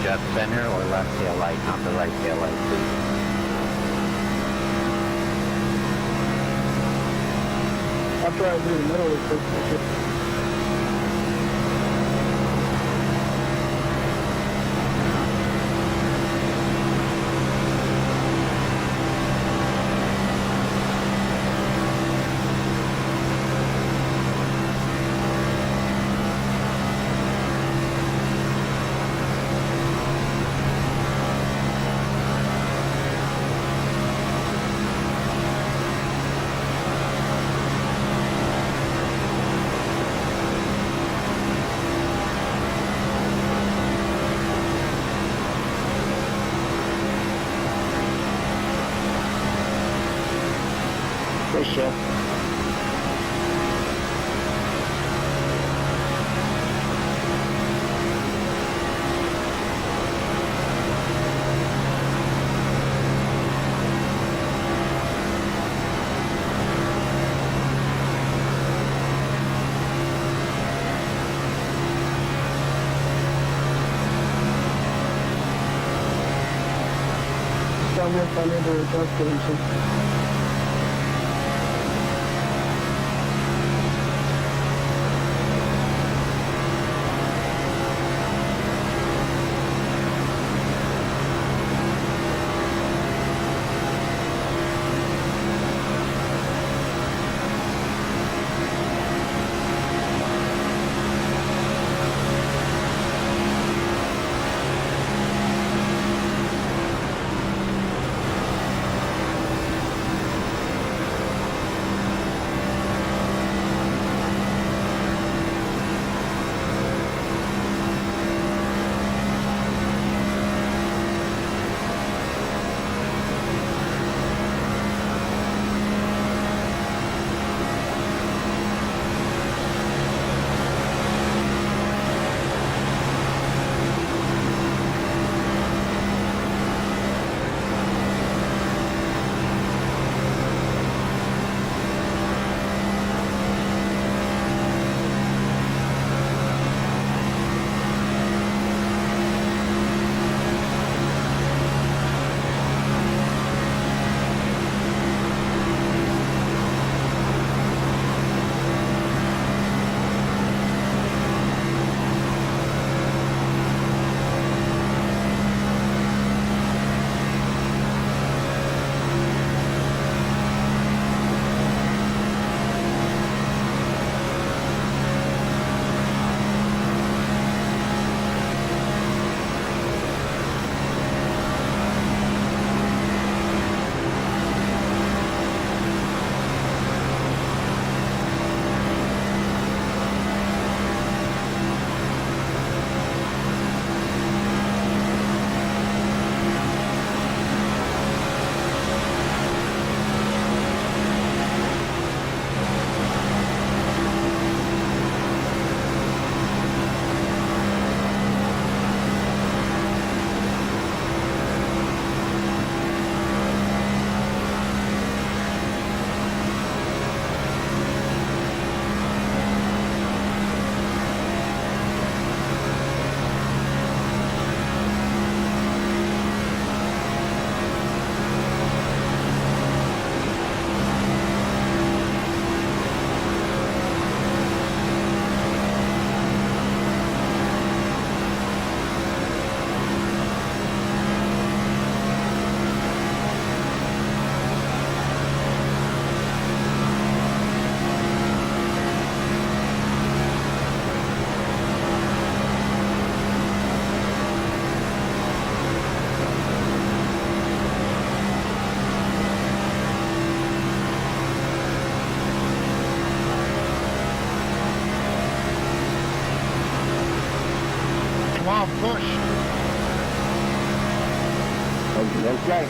Just center or left tail light, not the right tail light, please. I'll try to do the middle of this. Push up. Tell me if I need to adjust anything. Come on, push. Okay.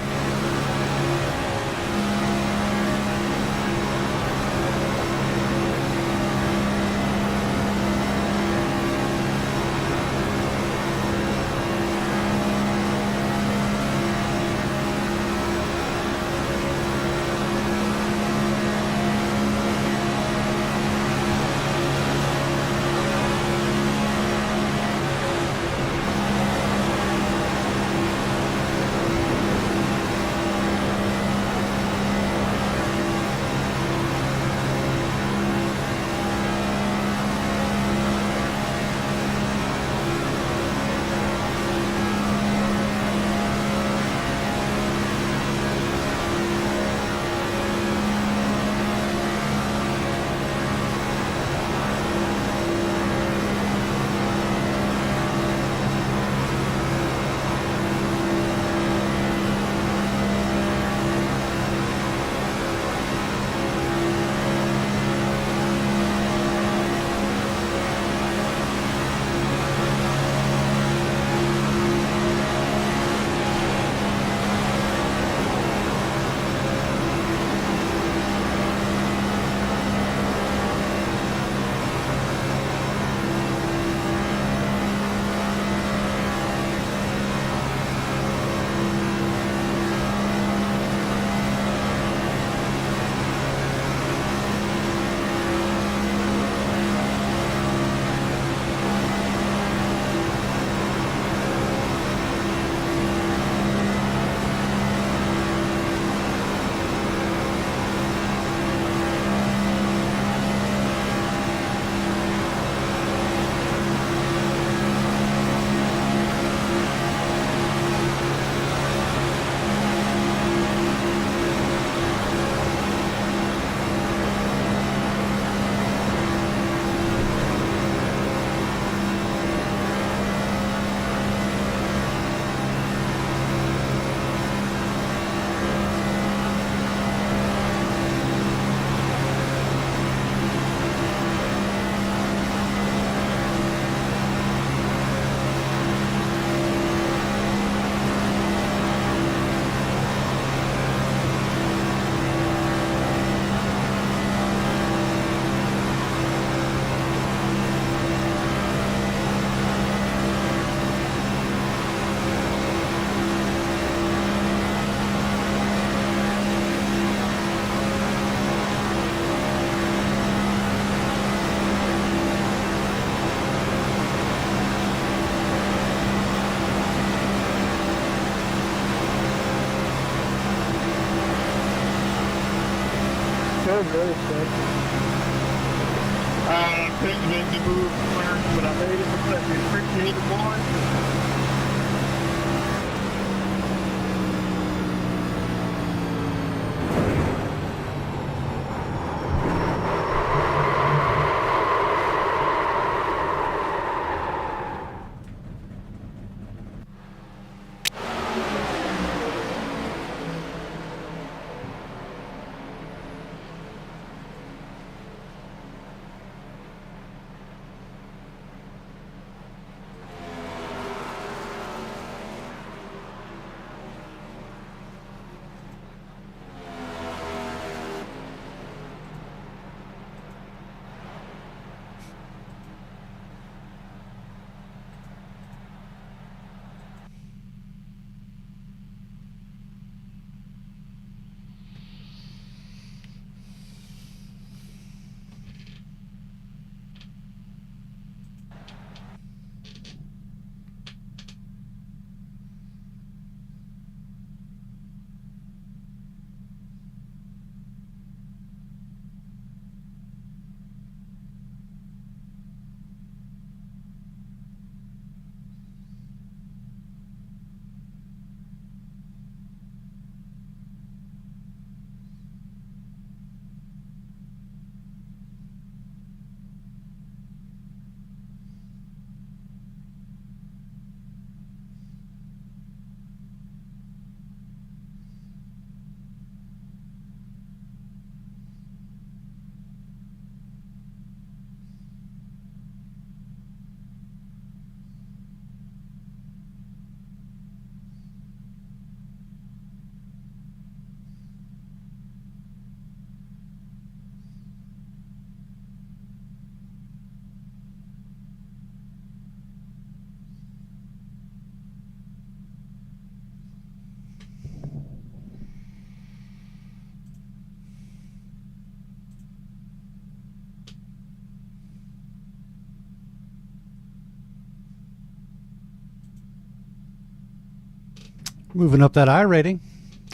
was really sick. Couldn't make the move first, but I made it because we appreciate it, boys. Moving up that I rating.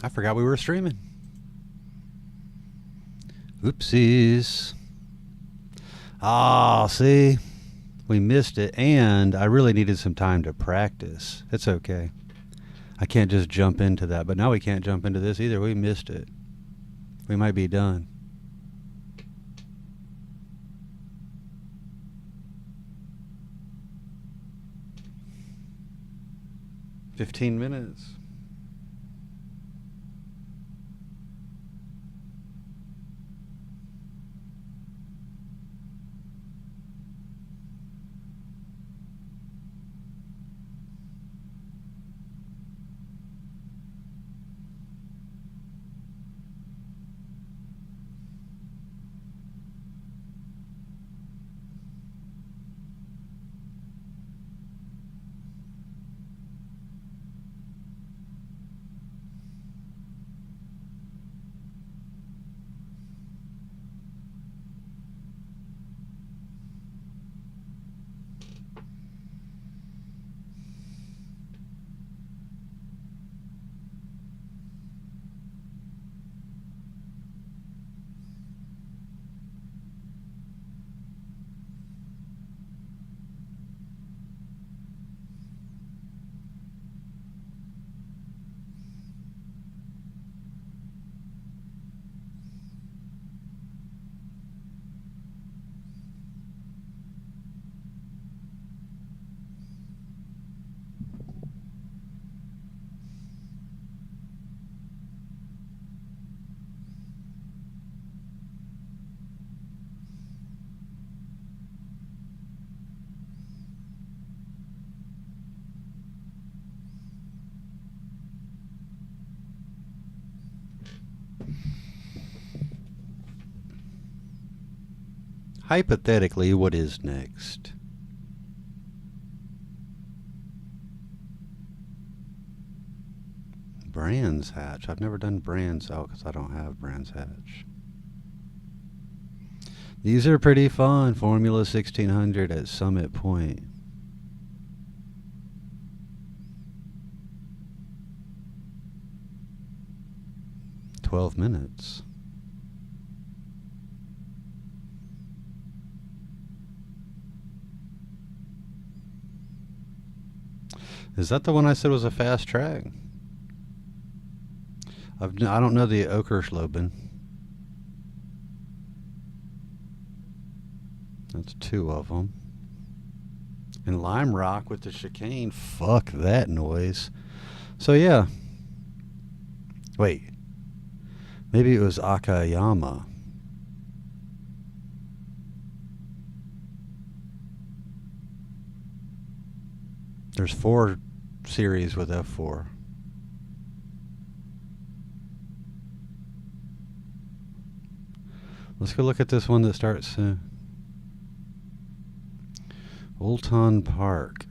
I forgot we were streaming. Oopsies. Ah, see? We missed it, and I really needed some time to practice. It's okay. I can't just jump into that, but now we can't jump into this either. We missed it. We might be done. "15 minutes. Hypothetically, what is next? Brands Hatch. I've never done Brands out because I don't have Brands Hatch. These are pretty fun. Formula 1600 at Summit Point. "12 minutes. Is that the one I said was a fast track? I don't know the Okerslopen. That's 2 of them. And Lime Rock with the chicane. Fuck that noise. So yeah. Wait. Maybe it was Akayama. There's 4 series with F4. Let's go look at this one that starts Olton Park.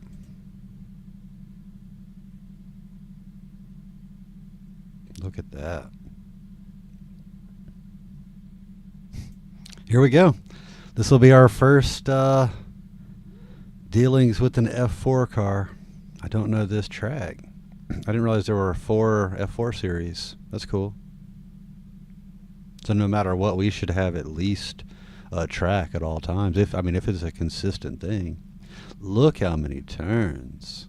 Look at that. Here we go. This will be our first dealings with an F4 car. I don't know this track. I didn't realize there were 4 F4 series. That's cool. So no matter what, we should have at least a track at all times. If it's a consistent thing. Look how many turns.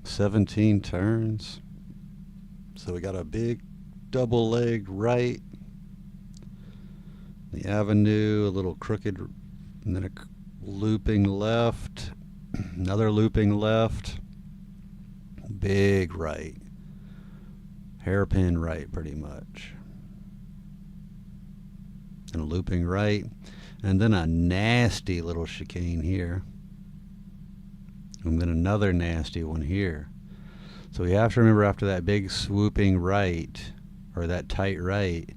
17 turns. So we got a big double-legged right. The avenue, a little crooked, and then a looping left. Another looping left. Big right. Hairpin right, pretty much. And a looping right. And then a nasty little chicane here. And then another nasty one here. So we have to remember, after that big swooping right, or that tight right,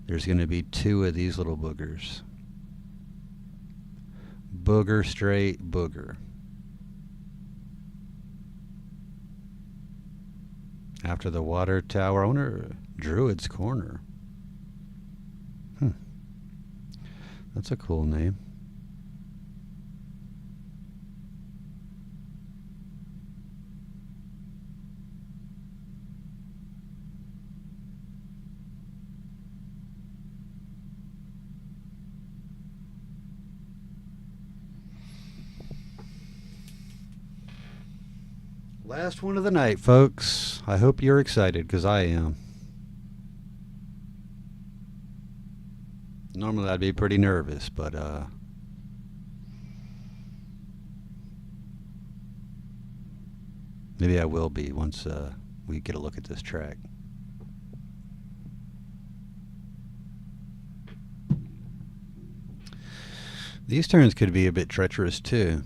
there's going to be 2 of these little boogers. Booger, straight, booger. After the water tower, I wonder, Druid's Corner. That's a cool name. Last one of the night, folks. I hope you're excited, because I am. Normally I'd be pretty nervous, but maybe I will be once we get a look at this track. These turns could be a bit treacherous too.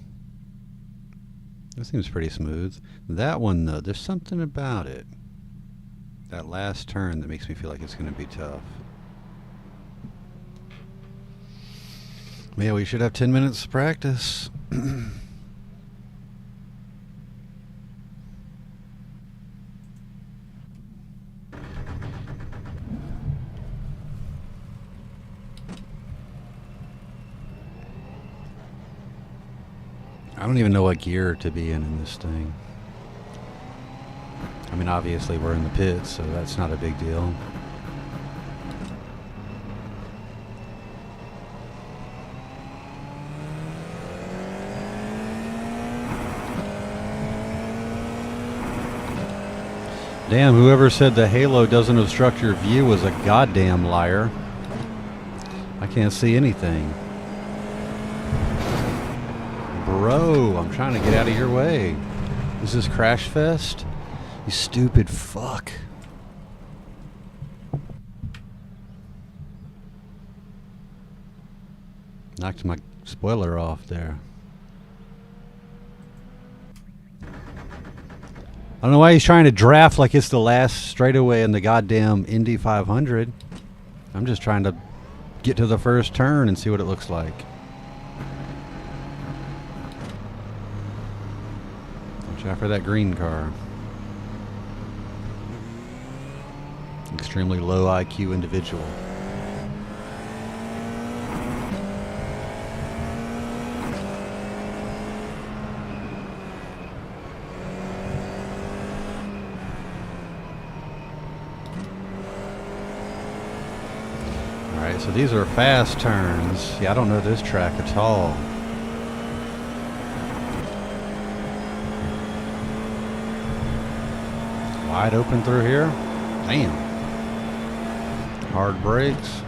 That seems pretty smooth. That one, though, there's something about it. That last turn that makes me feel like it's going to be tough. Yeah, we should have 10 minutes of practice. I don't even know what gear to be in this thing. I mean, obviously we're in the pits, so that's not a big deal. Damn, whoever said the halo doesn't obstruct your view was a goddamn liar. I can't see anything. Bro, I'm trying to get out of your way. Is this Crash Fest? You stupid fuck. Knocked my spoiler off there. I don't know why he's trying to draft like it's the last straightaway in the goddamn Indy 500. I'm just trying to get to the first turn and see what it looks like. Watch out for that green car. Extremely low IQ individual. Alright, so these are fast turns. Yeah, I don't know this track at all. Wide open through here. Damn. Hard brakes.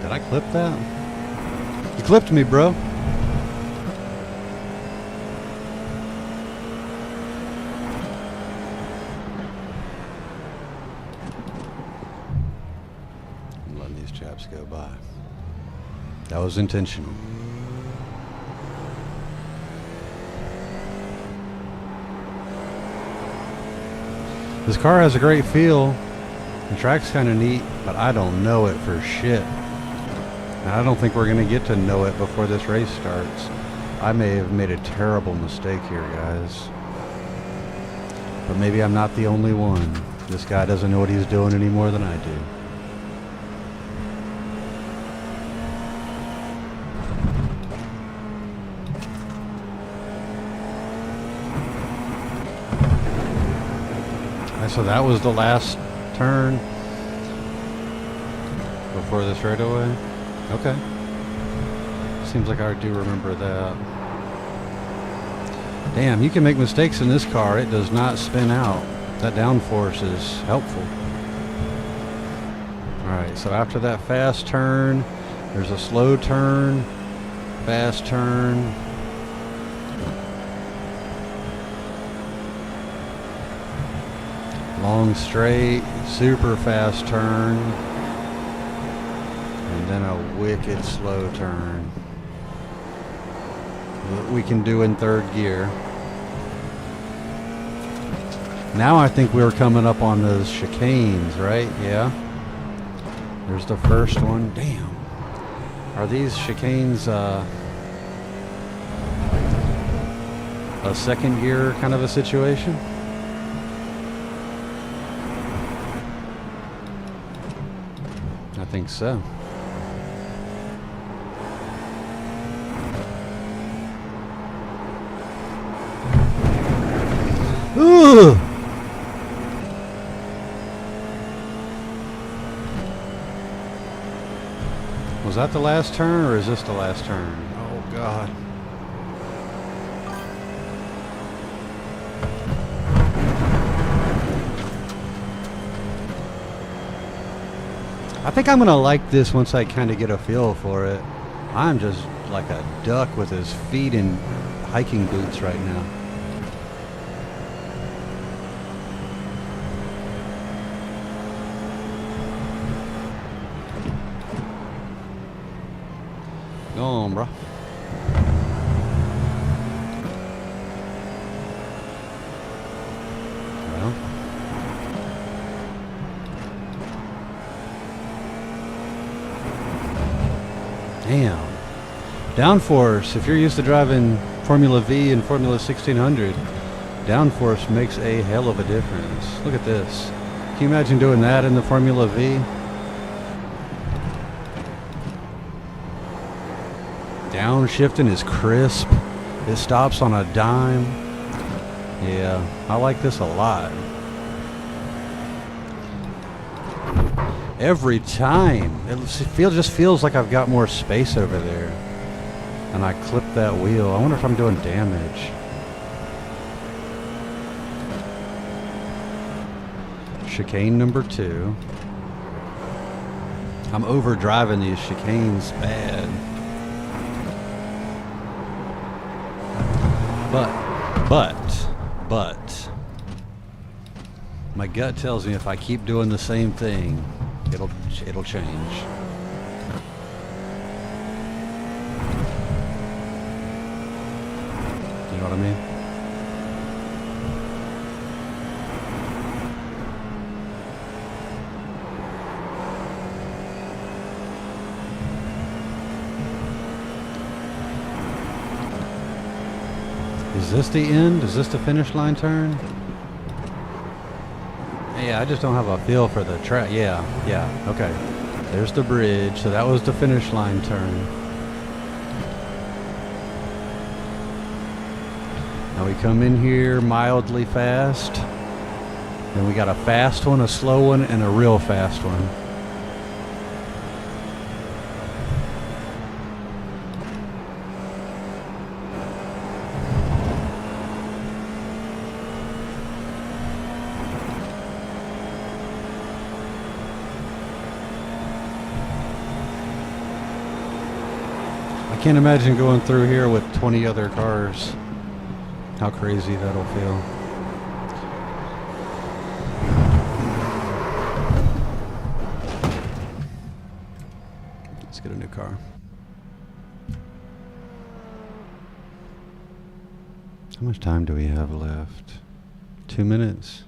Did I clip that? You clipped me, bro. I'm letting these chaps go by. That was intentional. This car has a great feel. The track's kind of neat, but I don't know it for shit. And I don't think we're going to get to know it before this race starts. I may have made a terrible mistake here, guys. But maybe I'm not the only one. This guy doesn't know what he's doing any more than I do. So that was the last turn before the straightaway. Okay. Seems like I do remember that. Damn, you can make mistakes in this car. It does not spin out. That downforce is helpful. Alright, so after that fast turn, there's a slow turn, fast turn. Long straight, super fast turn, and then a wicked slow turn that we can do in third gear. Now I think we're coming up on those chicanes, right? Yeah. There's the first one. Damn. Are these chicanes a second gear kind of a situation? I think so. Ooh! Was that the last turn, or is this the last turn? Oh, God. I think I'm gonna like this once I kind of get a feel for it. I'm just like a duck with his feet in hiking boots right now. Go on, bro. Well. Damn. Downforce, if you're used to driving Formula V and Formula 1600, downforce makes a hell of a difference. Look at this. Can you imagine doing that in the Formula V? Downshifting is crisp. It stops on a dime. Yeah, I like this a lot. Every time. It just feels like I've got more space over there. And I clip that wheel. I wonder if I'm doing damage. Chicane number 2. I'm over driving these chicanes bad. But my gut tells me if I keep doing the same thing, it'll change. You know what I mean? Is this the end? Is this the finish line turn? Yeah, I just don't have a feel for the track. Yeah, okay. There's the bridge, so that was the finish line turn. Now we come in here mildly fast. Then we got a fast one, a slow one, and a real fast one. I can't imagine going through here with 20 other cars. How crazy that'll feel. Let's get a new car. How much time do we have left? 2 minutes.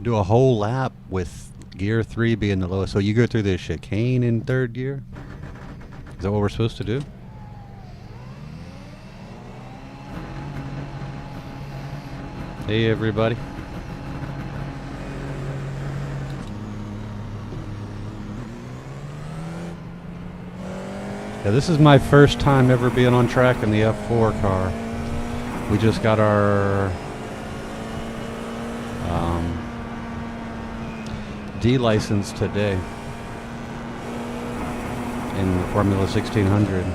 Do a whole lap with gear 3 being the lowest. So you go through the chicane in 3rd gear? Is that what we're supposed to do? Hey everybody. Yeah, this is my first time ever being on track in the F4 car. We just got our D license today in the Formula 1600.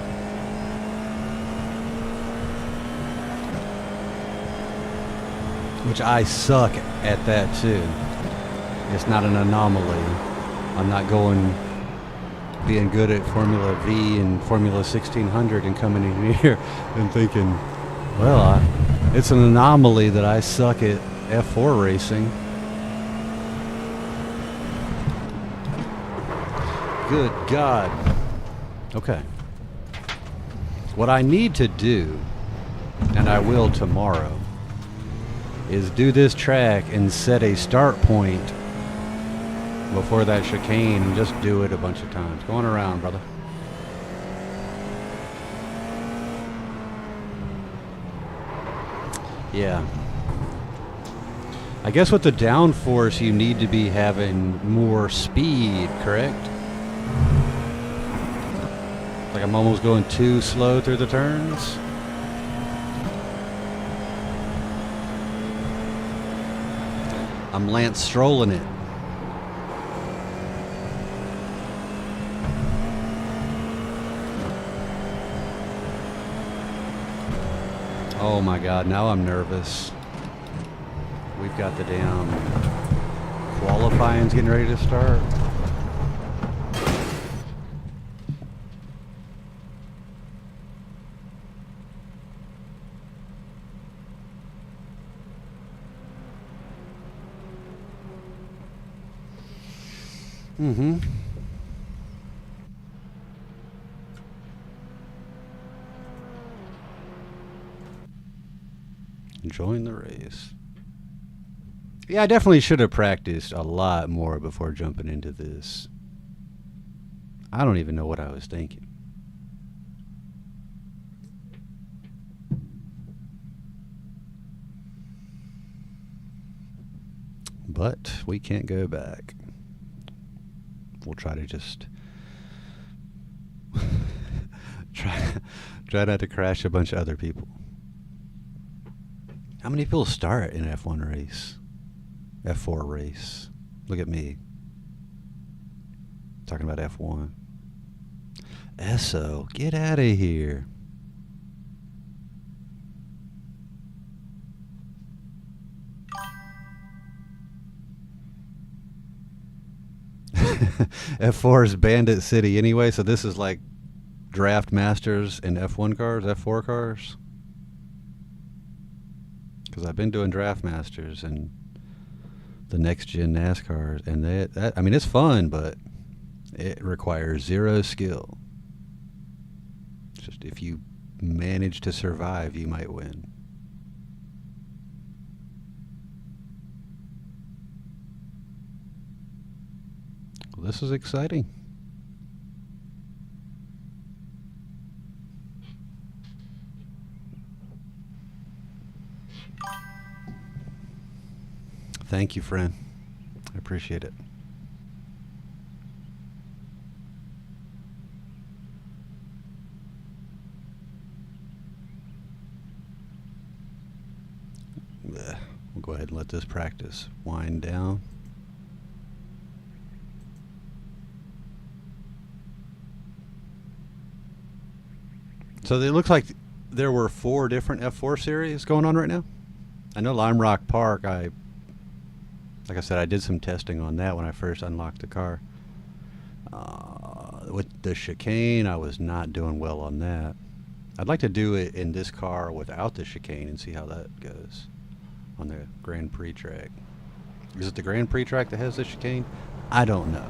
Which I suck at that too. It's not an anomaly. I'm not being good at Formula V and Formula 1600 and coming in here and thinking, well, it's an anomaly that I suck at F4 racing. Good God. Okay. What I need to do, and I will tomorrow, is do this track and set a start point before that chicane and just do it a bunch of times. Going around, brother. Yeah. I guess with the downforce you need to be having more speed, correct? Like I'm almost going too slow through the turns. I'm Lance strolling it. Oh my God, now I'm nervous. We've got the damn qualifying's getting ready to start. Mm-hmm. Enjoying the race. Yeah, I definitely should have practiced a lot more before jumping into this. I don't even know what I was thinking. But we can't go back. We'll try to just try not to crash a bunch of other people. How many people start in F1 race? F4 race. Look at me. Talking about F1. Esso, get out of here. F4 is Bandit City anyway, so this is like Draft Masters in F1 cars, F4 cars. Because I've been doing Draft Masters and the next gen NASCAR, and that I mean, it's fun, but it requires zero skill. It's just if you manage to survive, you might win. this is exciting. Thank you, friend. I appreciate it. We'll go ahead and let this practice wind down. So it looks like there were 4 different F4 series going on right now. I know Lime Rock Park, like I said, I did some testing on that when I first unlocked the car. With the chicane, I was not doing well on that. I'd like to do it in this car without the chicane and see how that goes on the Grand Prix track. Is it the Grand Prix track that has the chicane? I don't know.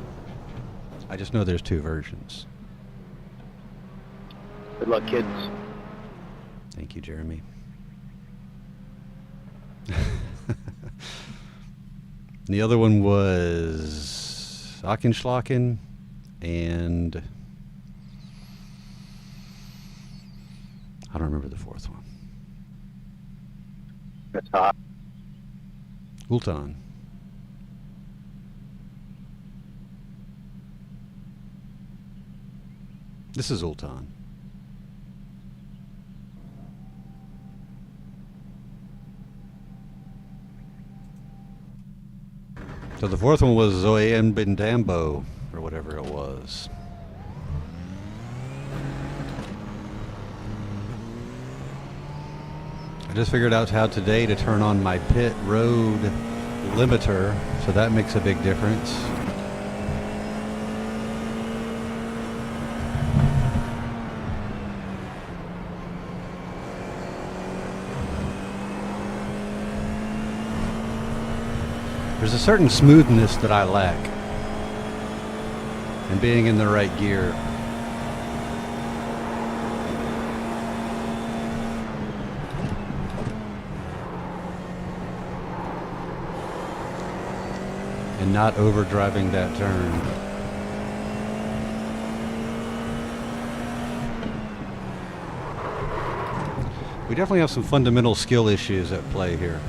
I just know there's 2 versions. Good luck, kids. Thank you, Jeremy. The other one was Achenschlacken and I don't remember the 4th one. That's hot. Ultan. This is Ultan. So the 4th one was Zoe and Bindambo, or whatever it was. I just figured out how today to turn on my pit road limiter, so that makes a big difference. There's a certain smoothness that I lack, and being in the right gear. And not overdriving that turn. We definitely have some fundamental skill issues at play here.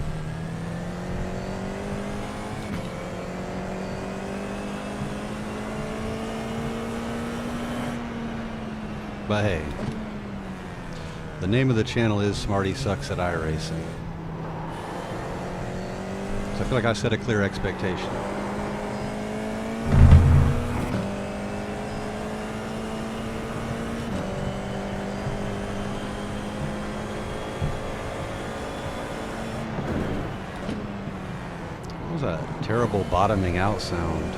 But hey, the name of the channel is Smarty Sucks at Iracing. So I feel like I set a clear expectation. What was that terrible bottoming out sound?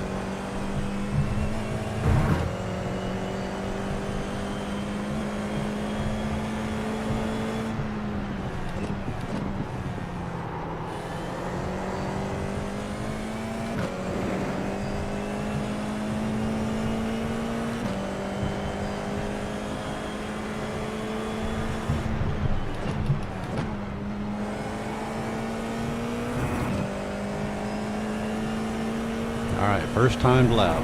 Alright, first time lap.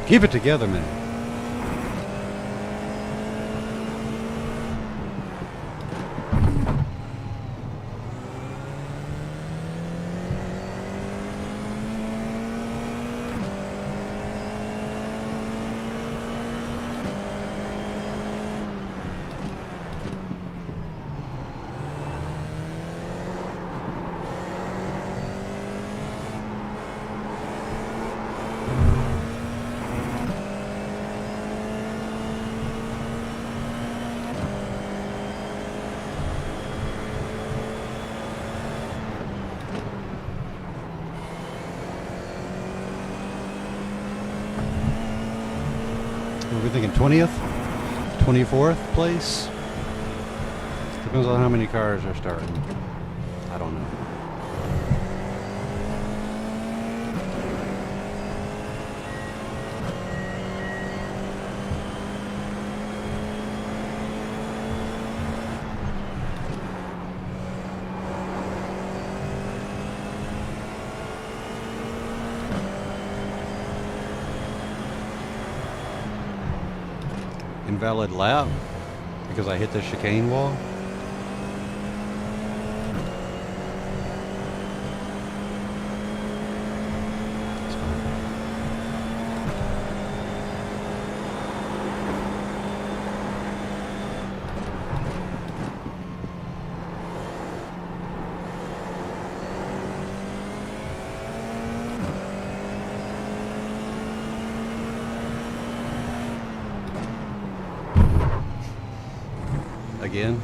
Keep it together, man. thinking 20th? 24th place? Depends on how many cars are starting. I don't know. Invalid lap because I hit the chicane wall. That's fine. Again.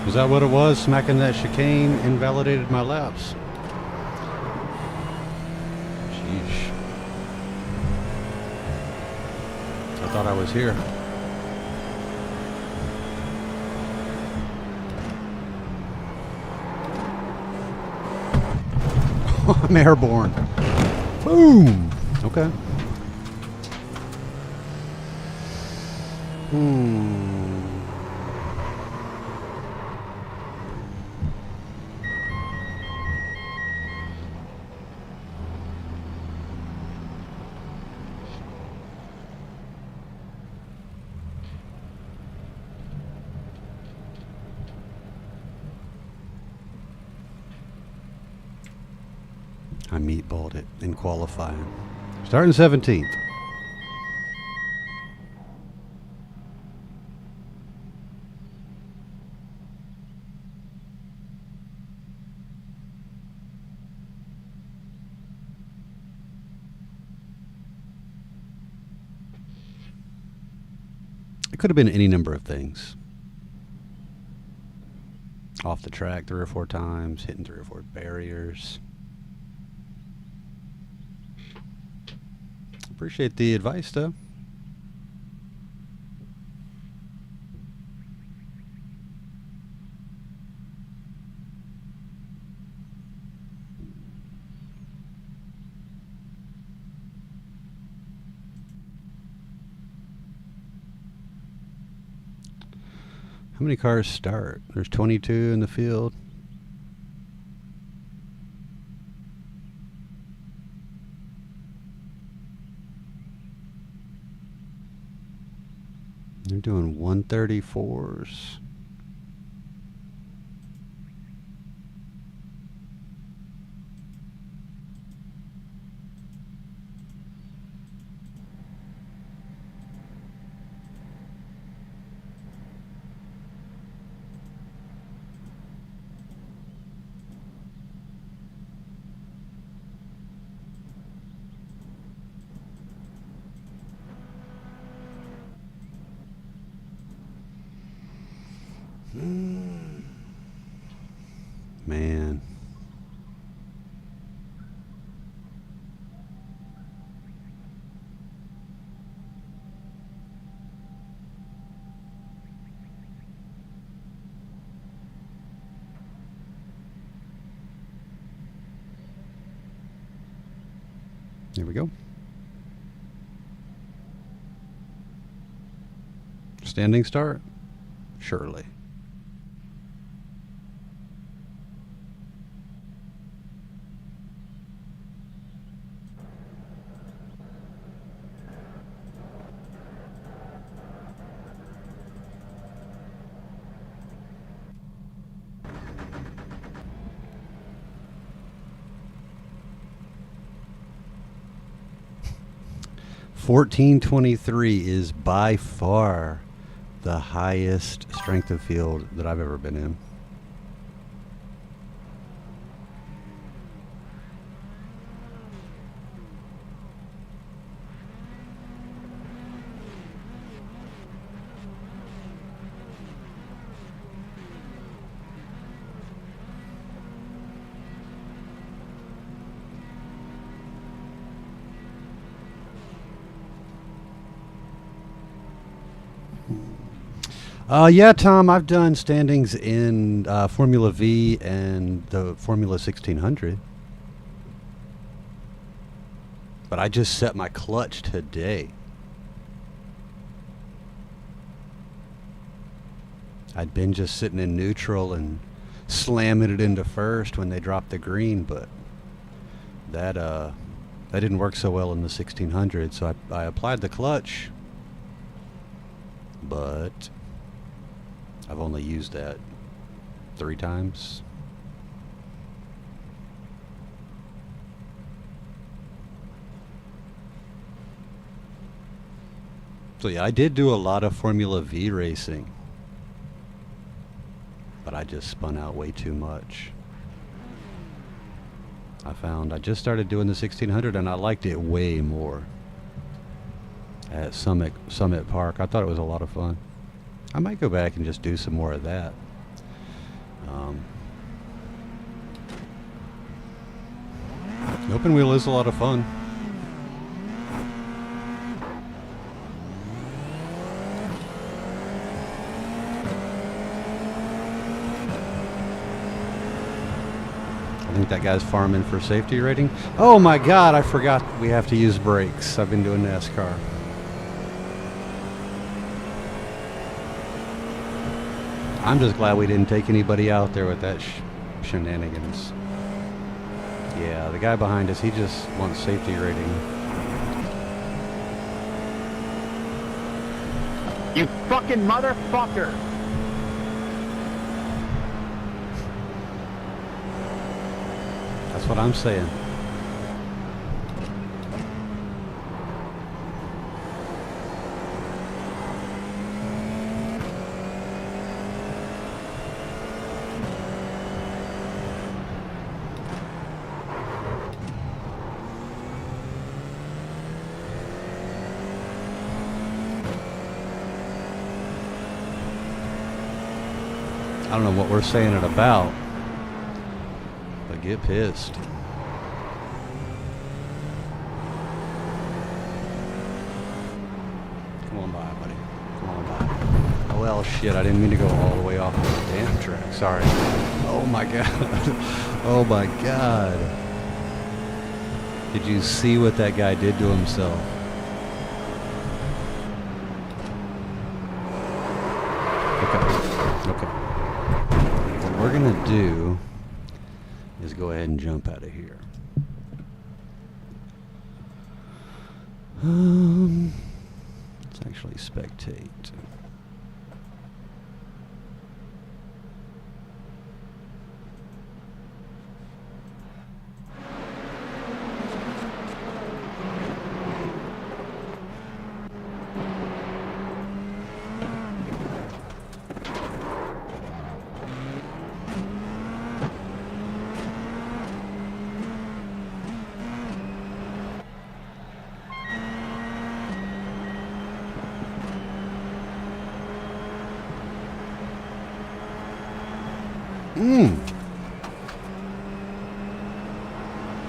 Was that what it was? Smacking that chicane invalidated my laps. Sheesh. I thought I was here. I'm airborne. Boom. Okay. I meatballed it in qualifying. Starting 17th. It could have been any number of things. Off the track 3 or 4 times, hitting 3 or 4 barriers. Appreciate the advice, though. How many cars start? There's 22 in the field. They're doing 134s. Man. There we go. Standing start? Surely. $14.23 is by far the highest strength of field that I've ever been in. Yeah, Tom, I've done standings in Formula V and the Formula 1600. But I just set my clutch today. I'd been just sitting in neutral and slamming it into first when they dropped the green, but that didn't work so well in the 1600, so I applied the clutch, but I've only used that 3 times. So yeah, I did do a lot of Formula V racing, but I just spun out way too much. I found I just started doing the 1600 and I liked it way more at Summit Park. I thought it was a lot of fun. I might go back and just do some more of that. The open wheel is a lot of fun. I think that guy's farming for safety rating. Oh my God, I forgot we have to use brakes. I've been doing NASCAR. I'm just glad we didn't take anybody out there with that shenanigans. Yeah, the guy behind us, he just wants safety rating. You fucking motherfucker! That's what I'm saying. I don't know what we're saying it about, but get pissed. Come on by, buddy. Come on by. Oh, well, shit, I didn't mean to go all the way off the damn track. Sorry. Oh, my God. Oh, my God. Did you see what that guy did to himself? Okay. What we're going to do is go ahead and jump out of here. Let's actually spectate.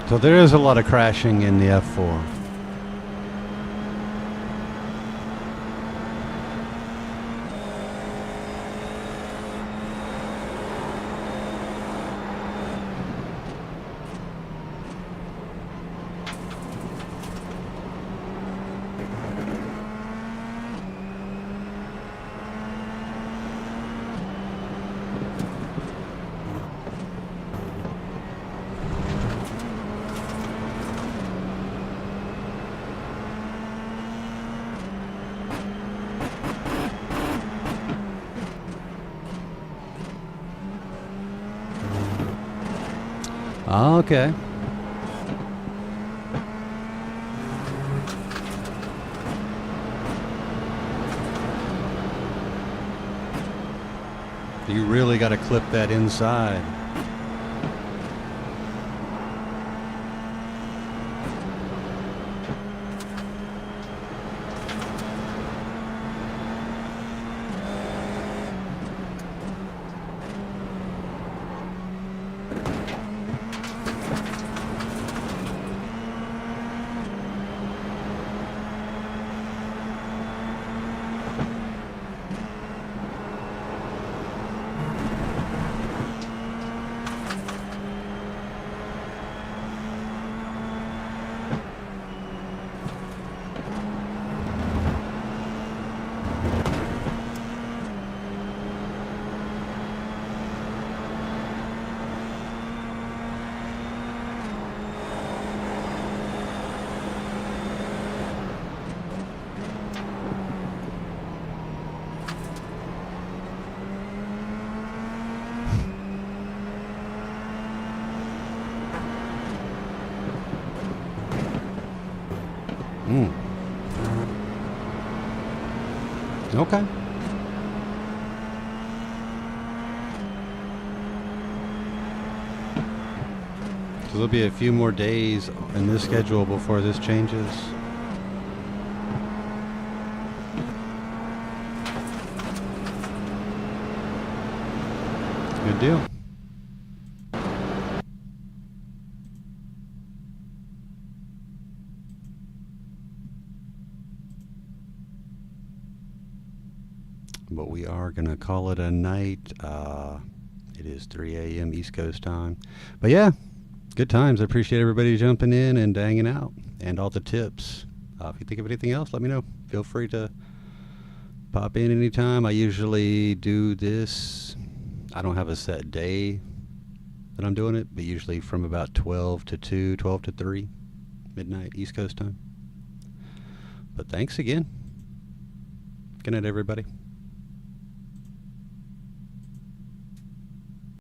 So there is a lot of crashing in the F4. Okay. You really got to clip that inside. Okay. So there'll be a few more days in this schedule before this changes. Good deal. But we are going to call it a night. It is 3 a.m. East Coast time. But yeah, good times. I appreciate everybody jumping in and hanging out and all the tips. If you think of anything else, let me know. Feel free to pop in anytime. I usually do this. I don't have a set day that I'm doing it, but usually from about 12 to 2, 12 to 3, midnight East Coast time. But thanks again. Good night, everybody.